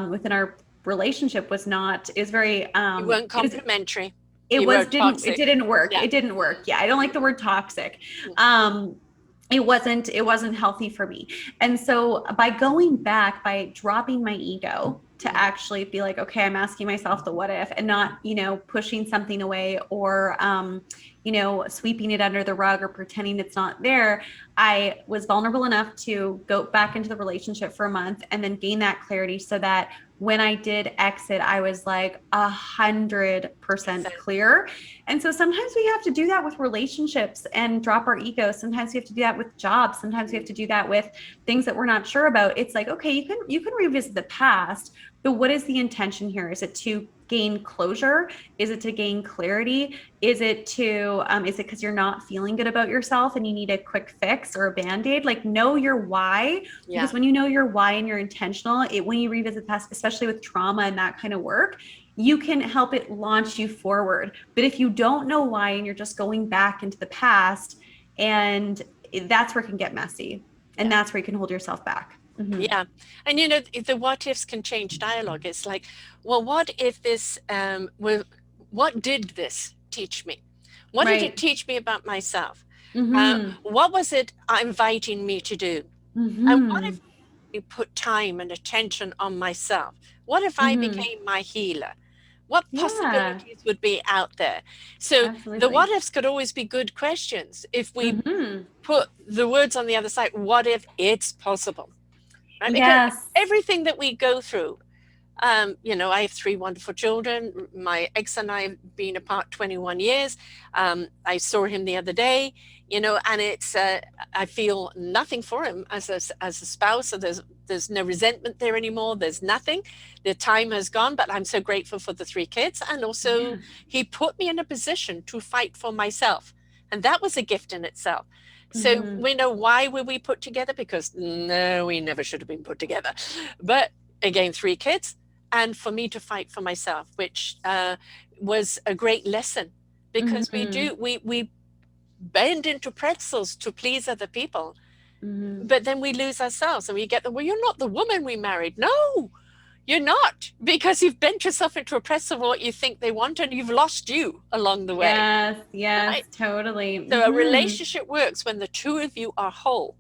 within our relationship was not, is very, You weren't it was complimentary. it You were was didn't it toxic. didn't work. Yeah. It didn't work. Yeah, I don't like the word toxic. Mm. um it wasn't healthy for me. And so by going back, by dropping my ego to Mm. actually be like, okay, I'm asking myself the what if, and not, pushing something away, or sweeping it under the rug or pretending it's not there. I was vulnerable enough to go back into the relationship for a month and then gain that clarity, so that when I did exit, I was like 100% Exactly. clear. And so sometimes we have to do that with relationships and drop our ego. Sometimes we have to do that with jobs. Sometimes we have Mm. to do that with things that we're not sure about. It's like, okay, you can revisit the past, but what is the intention here? Is it to gain closure? Is it to gain clarity? Is it because you're not feeling good about yourself and you need a quick fix or a band-aid? Like, know your why, Yeah. because when you know your why and you're intentional, when you revisit the past, especially with trauma and that kind of work, you can help it launch you forward. But if you don't know why and you're just going back into the past, and that's where it can get messy. And Yeah. that's where you can hold yourself back. Mm-hmm. Yeah. And the what ifs can change dialogue. It's like, well, what if this what did this teach me? What did it Right. teach me about myself? Mm-hmm. What was it inviting me to do? And what Mm-hmm. if I put time and attention on myself? What if I Mm-hmm. became my healer? What Yeah, possibilities would be out there? So the what absolutely. ifs could always be good questions if we Mm-hmm. put the words on the other side. What if it's possible? Right? Because Yes. everything that we go through, I have three wonderful children. My ex and I have been apart 21 years. I saw him the other day, and I feel nothing for him as a spouse. So there's no resentment there anymore. There's nothing. The time has gone, but I'm so grateful for the three kids. And also, Yeah. he put me in a position to fight for myself. And that was a gift in itself. So Mm-hmm. we know why were we put together? Because no, we never should have been put together. But again, three kids, and for me to fight for myself, which was a great lesson, because we Mm-hmm. do we bend into pretzels to please other people, Mm-hmm. but then we lose ourselves and we get the, well, you're not the woman we married. No, you're not, because you've bent yourself into a pretzel of what you think they want, and you've lost you along the way, Yes, yes, right? totally. So a Mm-hmm. relationship works when the two of you are whole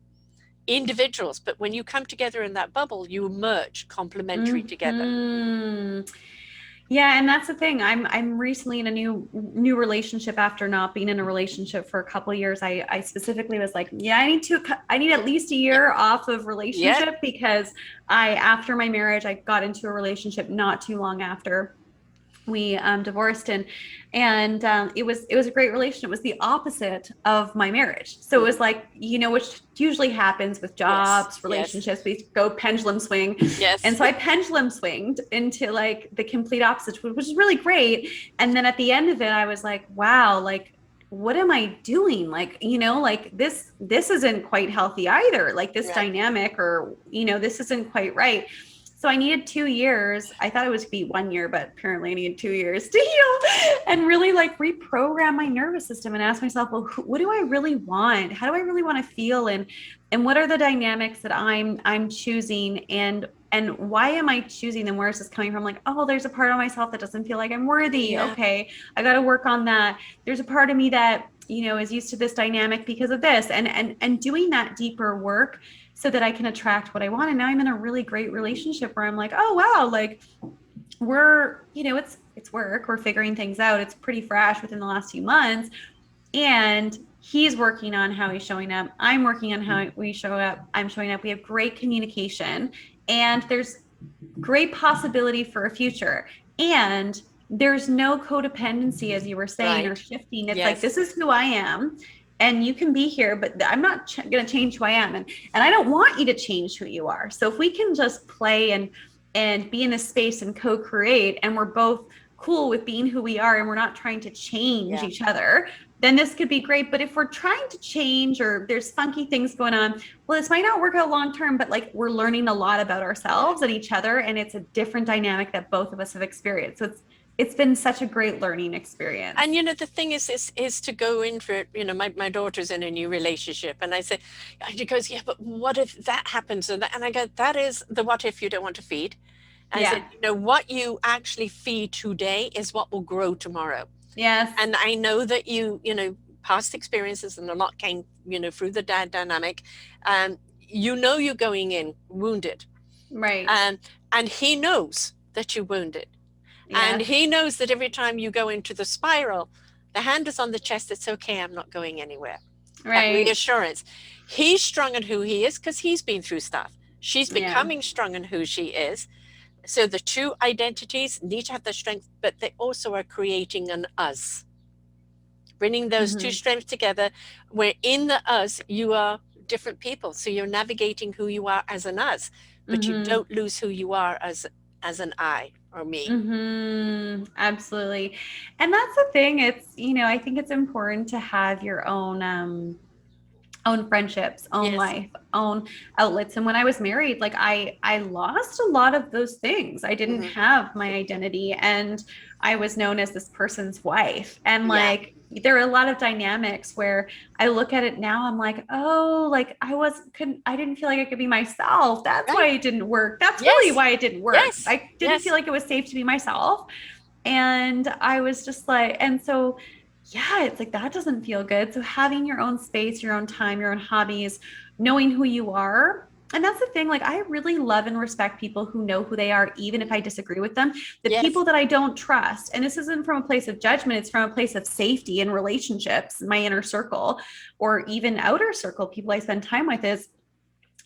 individuals, but when you come together in that bubble, you emerge complementary together. Mm-hmm. Yeah, and that's the thing. I'm recently in a new relationship after not being in a relationship for a couple of years. I specifically was like, yeah, I need at least a year off of Yeah. relationship, because I after my marriage, I got into a relationship not too long after we divorced, and it was a great relationship. It was the opposite of my marriage, so it was Mhm. like, which usually happens with Yes, jobs, yes, relationships, we go pendulum swing. And yes. so I pendulum swinged into like the complete opposite, which is really great. And then at the end of it, I was like, wow, like, what am I doing? Like, like this isn't quite healthy either, like this Right. dynamic, or this isn't quite right. So I needed 2 years. I thought it was be 1 year, but apparently I needed 2 years to heal and really like reprogram my nervous system and ask myself, well, what do I really want? How do I really want to feel? And what are the dynamics that I'm choosing? And why am I choosing them? Where is this coming from? Like, oh, there's a part of myself that doesn't feel like I'm worthy. Yeah, Okay, I got to work on that. There's a part of me that is used to this dynamic because of this, and doing that deeper work so that I can attract what I want. And now I'm in a really great relationship where I'm like, oh wow, like it's work. We're figuring things out. It's pretty fresh within the last few months. And he's working on how he's showing up. I'm working on how we show up. I'm showing up. We have great communication. And there's great possibility for a future. And there's no codependency, as you were saying, or right. shifting. It's like, Yes. this is who I am. And you can be here, but I'm not going to change who I am. And I don't want you to change who you are. So if we can just play and be in this space and co-create, and we're both cool with being who we are, and we're not trying to change Yeah. each other, then this could be great. But if we're trying to change, or there's funky things going on, well, this might not work out long term, but like, we're learning a lot about Yeah. ourselves and each other, and it's a different dynamic that both of us have experienced. So it's been such a great learning And experience. the thing is to go in for it. My daughter's in a new relationship, and I say, and she goes, yeah, but what if that happens? And I go, that is the what if you don't want to feed. And I Yeah. said, what you actually feed today is what will grow tomorrow. Yes. And I know that past experiences and a lot came, through the dad dynamic. You're going in wounded. Right. And he knows that you're wounded. And Yes. he knows that every time you go into the spiral, the hand is on the chest. It's okay. I'm not going anywhere. That Right. reassurance. He's strong in who he is because he's been through stuff. She's Yeah. becoming strong in who she is. So the two identities need to have the strength, but they also are creating an us. Bringing those two Mm-hmm. strengths together, where in the us, you are different people. So you're navigating who you are as an us, but you Mm-hmm. don't lose who you are as an I or me. Mm-hmm. Absolutely. And that's the thing. It's, I think it's important to have your own own friendships, own Yes. life, own outlets. And when I was married, like I lost a lot of those things. I didn't Hmm. have my identity, and I was known as this person's wife. And Yeah. like there are a lot of dynamics where I look at it now, I'm like, oh, like I didn't feel like I could be myself. That's why Right. it didn't work. That's really Yes. why it didn't work. Yes. I didn't feel Yes. like it was safe to be myself. And I was just like, and so, yeah, it's like that doesn't feel good. So having your own space, your own time, your own hobbies, knowing who you are. And that's the thing. Like, I really love and respect people who know who they are, even if I Mm. disagree with them. The Yes. people that I don't trust, and this isn't from a place of judgment, it's from a place of safety and relationships, my inner circle, or even outer circle, people I spend time with, is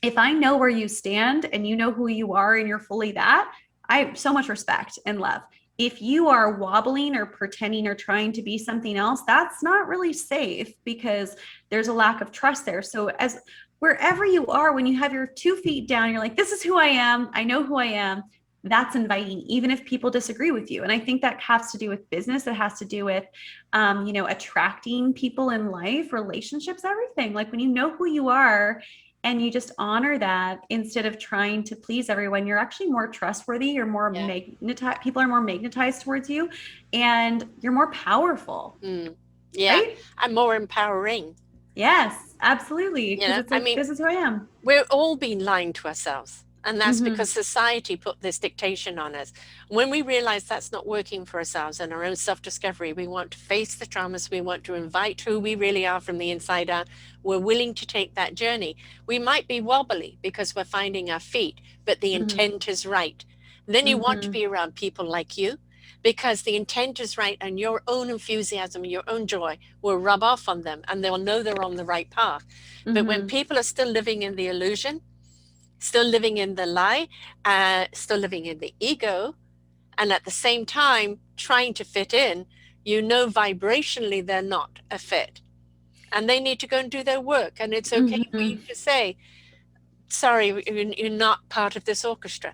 if I know where you stand and you know who you are and you're fully that, I have so much respect and love. If you are wobbling or pretending or trying to be something else, that's not really safe because there's a lack of trust there. So, as wherever you are, when you have your 2 feet down, you're like, this is who I am. I know who I am. That's inviting, even if people disagree with you. And I think that has to do with business. It has to do with, attracting people in life, relationships, everything. Like when you know who you are and you just honor that instead of trying to please everyone, you're actually more trustworthy, you're more Yeah. magnetized, people are more magnetized towards you, and you're more powerful, Mm. Yeah. right? And more empowering. Yes, absolutely, You because know, it's I like mean, this is who I am. we're all being lying to ourselves. And that's Mm-hmm. because society put this dictation on us. When we realize that's not working for ourselves and our own self discovery, we want to face the traumas, we want to invite who we really are from the inside out. We're willing to take that journey. We might be wobbly because we're finding our feet, but the Mm-hmm. intent is right. Then you want to Mm-hmm. be around people like you because the intent is right and your own enthusiasm, your own joy will rub off on them and they'll know they're on the right path. But when Mm-hmm. people are still living in the illusion, still living in the lie, still living in the ego, and at the same time trying to fit in, you know vibrationally they're not a fit. And they need to go and do their work. And it's okay for you Mm-hmm. to say, sorry, you're not part of this orchestra.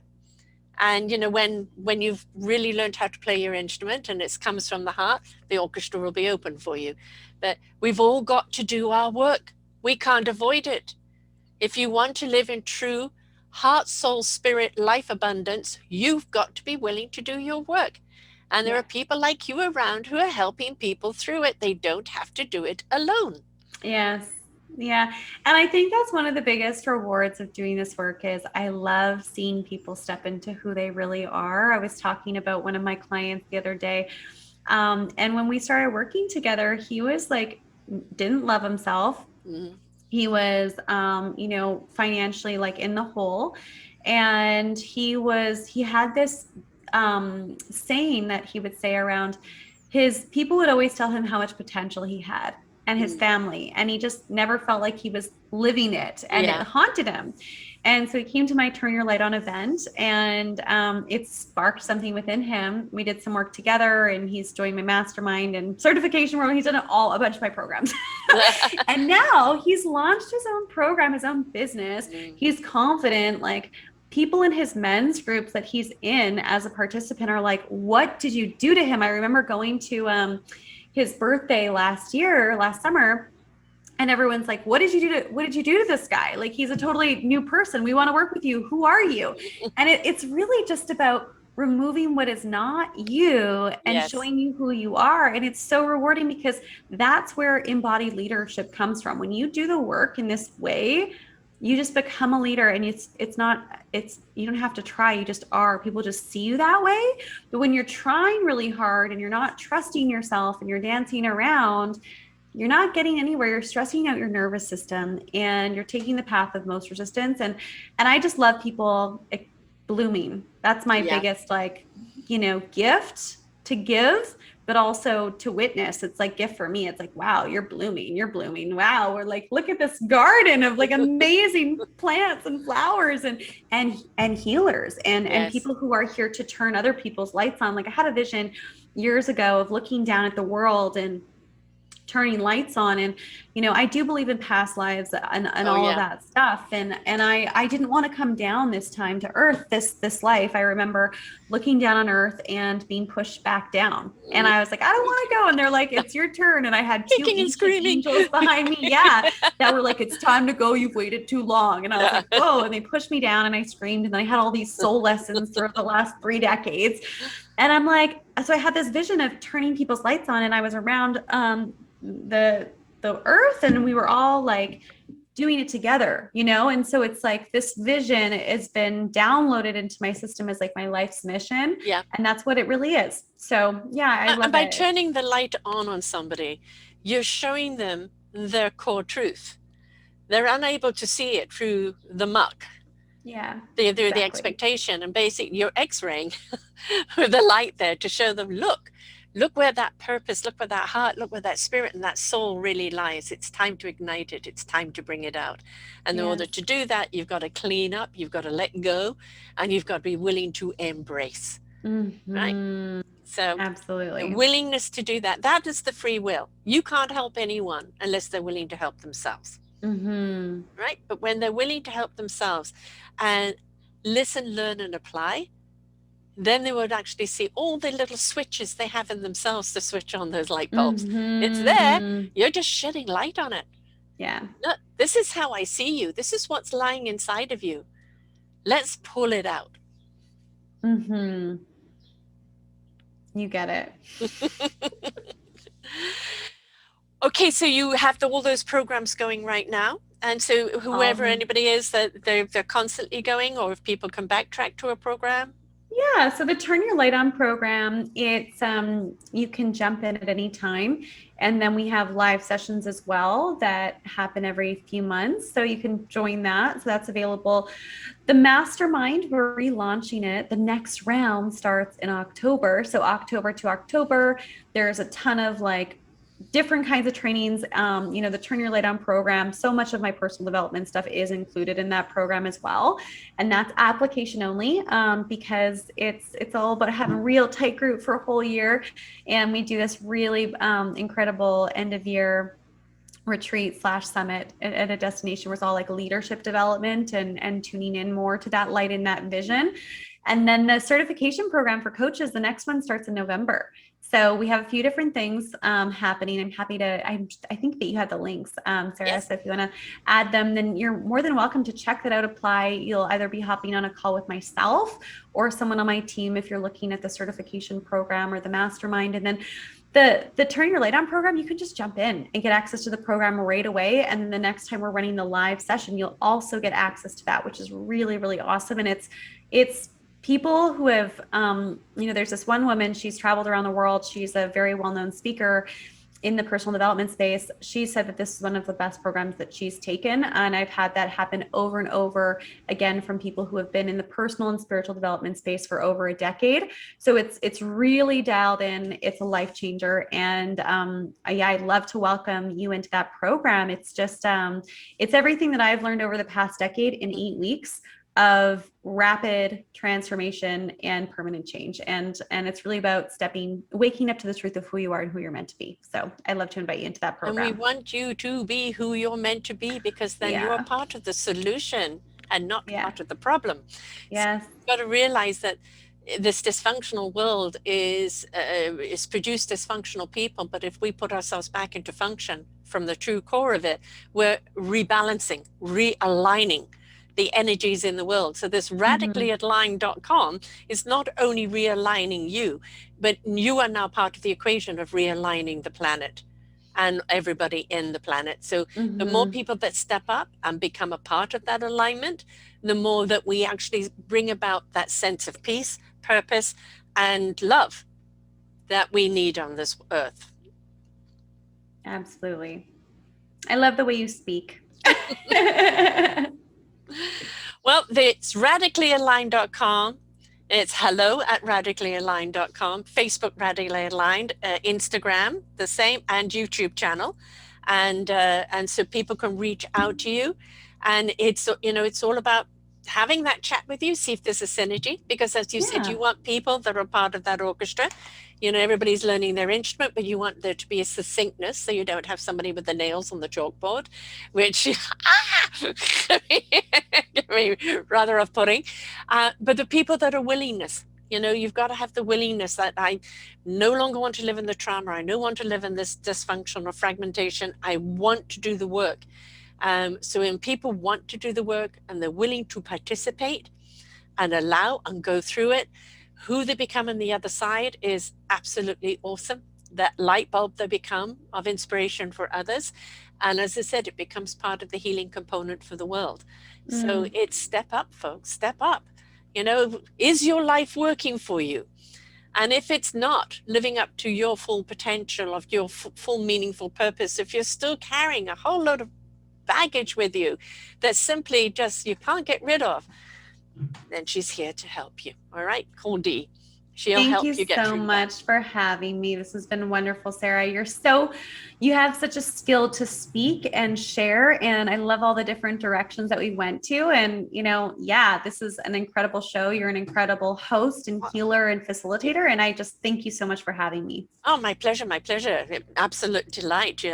And you know, when you've really learned how to play your instrument and it comes from the heart, the orchestra will be open for you. But we've all got to do our work. We can't avoid it. If you want to live in true heart, soul, spirit, life abundance, you've got to be willing to do your work. And there Yeah. are people like you around who are helping people through it. They don't have to do it alone. Yes. Yeah. And I think that's one of the biggest rewards of doing this work is I love seeing people step into who they really are. I was talking about one of my clients the other day. And when we started working together, he was like, didn't love himself. Mhm. He was, financially like in the hole. And he had this saying that he would say around his people would always tell him how much potential he had and his Mm. family. And he just never felt like he was living it. And it Yeah. haunted him. And so he came to my Turn Your Light On event, and it sparked something within him. We did some work together, and he's joined my mastermind and certification program. He's done a bunch of my programs. And now he's launched his own program, his own business. Mm. He's confident. Like people in his men's groups that he's in as a participant are like, what did you do to him? I remember going to his birthday last summer, and everyone's like, what did you do to this guy? Like he's a totally new person, we want to work with you, who are you? And it's really just about removing what is not you and Yes. showing you who you are. And it's so rewarding because that's where embodied leadership comes from. When you do the work in this way, you just become a leader, and it's not it's you don't have to try, you just are. People just see you that way. But when you're trying really hard and you're not trusting yourself and you're dancing around, you're not getting anywhere. You're stressing out your nervous system and you're taking the path of most resistance. And I just love people blooming. That's my Yeah. biggest gift to give, but also to witness. It's like gift for me. It's like, wow, you're blooming. You're blooming. Wow. We're like, look at this garden of like amazing plants and flowers and healers and Yes. people who are here to turn other people's lights on. Like I had a vision years ago of looking down at the world and turning lights on, and I do believe in past lives and Oh all of yeah. that stuff. And I didn't want to come down this time to earth, this life. I remember looking down on earth and being pushed back down. And I was like, I don't want to go. And they're like, it's your turn. And I had two Kicking and ancient screaming. angels behind me. Yeah. That were like, it's time to go. You've waited too long. And I was Yeah. like, whoa. And they pushed me down and I screamed. And then I had all these soul lessons throughout the last 3 decades. And I'm like, so I had this vision of turning people's lights on, and I was around the earth, and we were all like doing it together, and so it's like this vision has been downloaded into my system as like my life's mission, Yeah. and that's what it really is. So yeah, I And love by it. turning the light on somebody, you're showing them their core truth. They're unable to see it through the muck, Yeah, through the exactly. expectation, and basically you're x-raying with the light there to show them, look where that purpose, look where that heart, look where that spirit and that soul really lies. It's time to ignite it. It's time to bring it out. And in order Yes. to do that, you've got to clean up, you've got to let go, and you've got to be willing to embrace, right? Mm-hmm. So the Absolutely. willingness to do that, that is the free will. You can't help anyone unless they're willing to help themselves, Mm-hmm. right? But when they're willing to help themselves and listen, learn, and apply, then they would actually see all the little switches they have in themselves to switch on those light bulbs. It's there. Mm-hmm. You're just shedding light on it. Yeah. Look, this is how I see you. This is what's lying inside of you. Let's pull it out. Mm-hmm. You get it. Okay, so you have all those programs going right now. And so All of whoever them. anybody is that they're constantly going, or if people can backtrack to a program. Yeah, so the Turn Your Light On program, it's you can jump in at any time. And then we have live sessions as well that happen every few months. So you can join that. So that's available. The mastermind, we're relaunching it. The next round starts in October. So October to October, there's a ton of like different kinds of trainings. The Turn Your Light On program, so much of my personal development stuff is included in that program as well. And that's application only, because it's all about having a real tight group for a whole year. And we do this really incredible end of year retreat / summit at a destination where it's all like leadership development and tuning in more to that light in that vision. And then the certification program for coaches, the next one starts in November. So we have a few different things happening. I'm happy to, I think that you have the links, Sarah. Yes. So if you want to add them, then you're more than welcome to check that out, apply. You'll either be hopping on a call with myself or someone on my team if you're looking at the certification program or the mastermind. And then the Turn Your Light On program, you can just jump in and get access to the program right away. And then the next time we're running the live session, you'll also get access to that, which is really, really awesome. And it's people who have, there's this one woman, she's traveled around the world. She's a very well-known speaker in the personal development space. She said that this is one of the best programs that she's taken. And I've had that happen over and over again from people who have been in the personal and spiritual development space for over a decade. So it's really dialed in. It's a life changer. And I'd love to welcome you into that program. It's just, it's everything that I've learned over the past decade in 8 weeks of rapid transformation and permanent change. And it's really about waking up to the truth of who you are and who you're meant to be. So I'd love to invite you into that And we program. want you to be who you're meant to be, because then you are Yeah. part of the solution and not Yeah. part of the problem. So Yes. you've got to realize that this dysfunctional world is produced dysfunctional people, but if we put ourselves back into function from the true core of it, we're rebalancing, realigning the energies in the world. So this radicallyaligned.com is not only realigning you, but you are now part of the equation of realigning the planet and everybody in the planet. So the more people that step up and become a part of that alignment, the more that we actually bring about that sense of peace, purpose, and love that we need on this earth. Absolutely. I love the way you speak. Well, it's radicallyaligned.com. It's hello@radicallyaligned.com, Facebook Radically Aligned, Instagram, the same, and YouTube channel. And so people can reach out to you. And it's all about having that chat with you, see if there's a synergy, because as you said, Yeah. you want people that are part of that orchestra. Everybody's learning their instrument, but you want there to be a succinctness, so you don't have somebody with the nails on the chalkboard, which can be rather off-putting. But the people that are willingness, you've got to have the willingness that I no longer want to live in the trauma. I no want to live in this dysfunction or fragmentation. I want to do the work. So when people want to do the work and they're willing to participate and allow and go through it, who they become on the other side is absolutely awesome. That light bulb they become of inspiration for others. And as I said, it becomes part of the healing component for the world. So Mm. it's step up, folks, step up. Is your life working for you? And if it's not living up to your full potential of your full meaningful purpose, if you're still carrying a whole load of baggage with you that simply just you can't get rid of, then she's here to help you. All right, call Dee. She'll Thank you help you get so through that. much for having me. This has been wonderful, Sarah. You have such a skill to speak and share. And I love all the different directions that we went to. And, this is an incredible show. You're an incredible host and healer and facilitator. And I just thank you so much for having me. Oh, my pleasure, my pleasure. Absolute delight.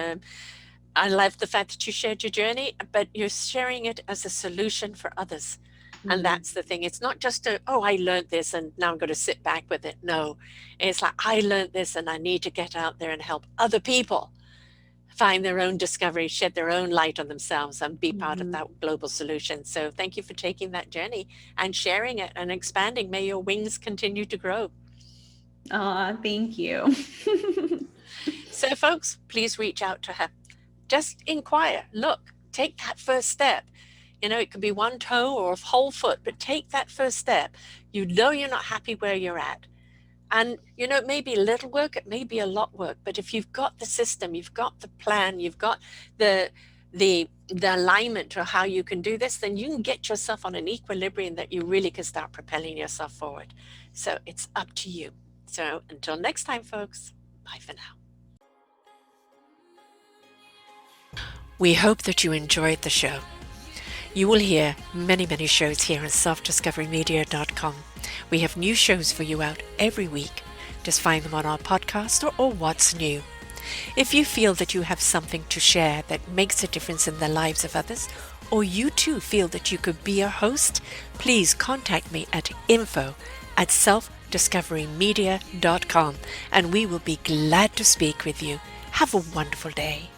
I love the fact that you shared your journey, but you're sharing it as a solution for others. And that's the thing. It's not just I learned this and now I'm going to sit back with it. No, it's like, I learned this and I need to get out there and help other people find their own discovery, shed their own light on themselves and be part of that global solution. So thank you for taking that journey and sharing it and expanding. May your wings continue to grow. Thank you. So folks, please reach out to her. Just inquire, look, take that first step. It could be one toe or a whole foot, but take that first step. You're not happy where you're at. And, it may be little work, it may be a lot work, but if you've got the system, you've got the plan, you've got the alignment to how you can do this, then you can get yourself on an equilibrium that you really can start propelling yourself forward. So it's up to you. So until next time, folks, bye for now. We hope that you enjoyed the show. You will hear many, many shows here on selfdiscoverymedia.com. We have new shows for you out every week. Just find them on our podcast or What's New. If you feel that you have something to share that makes a difference in the lives of others, or you too feel that you could be a host, please contact me at info@selfdiscoverymedia.com and we will be glad to speak with you. Have a wonderful day.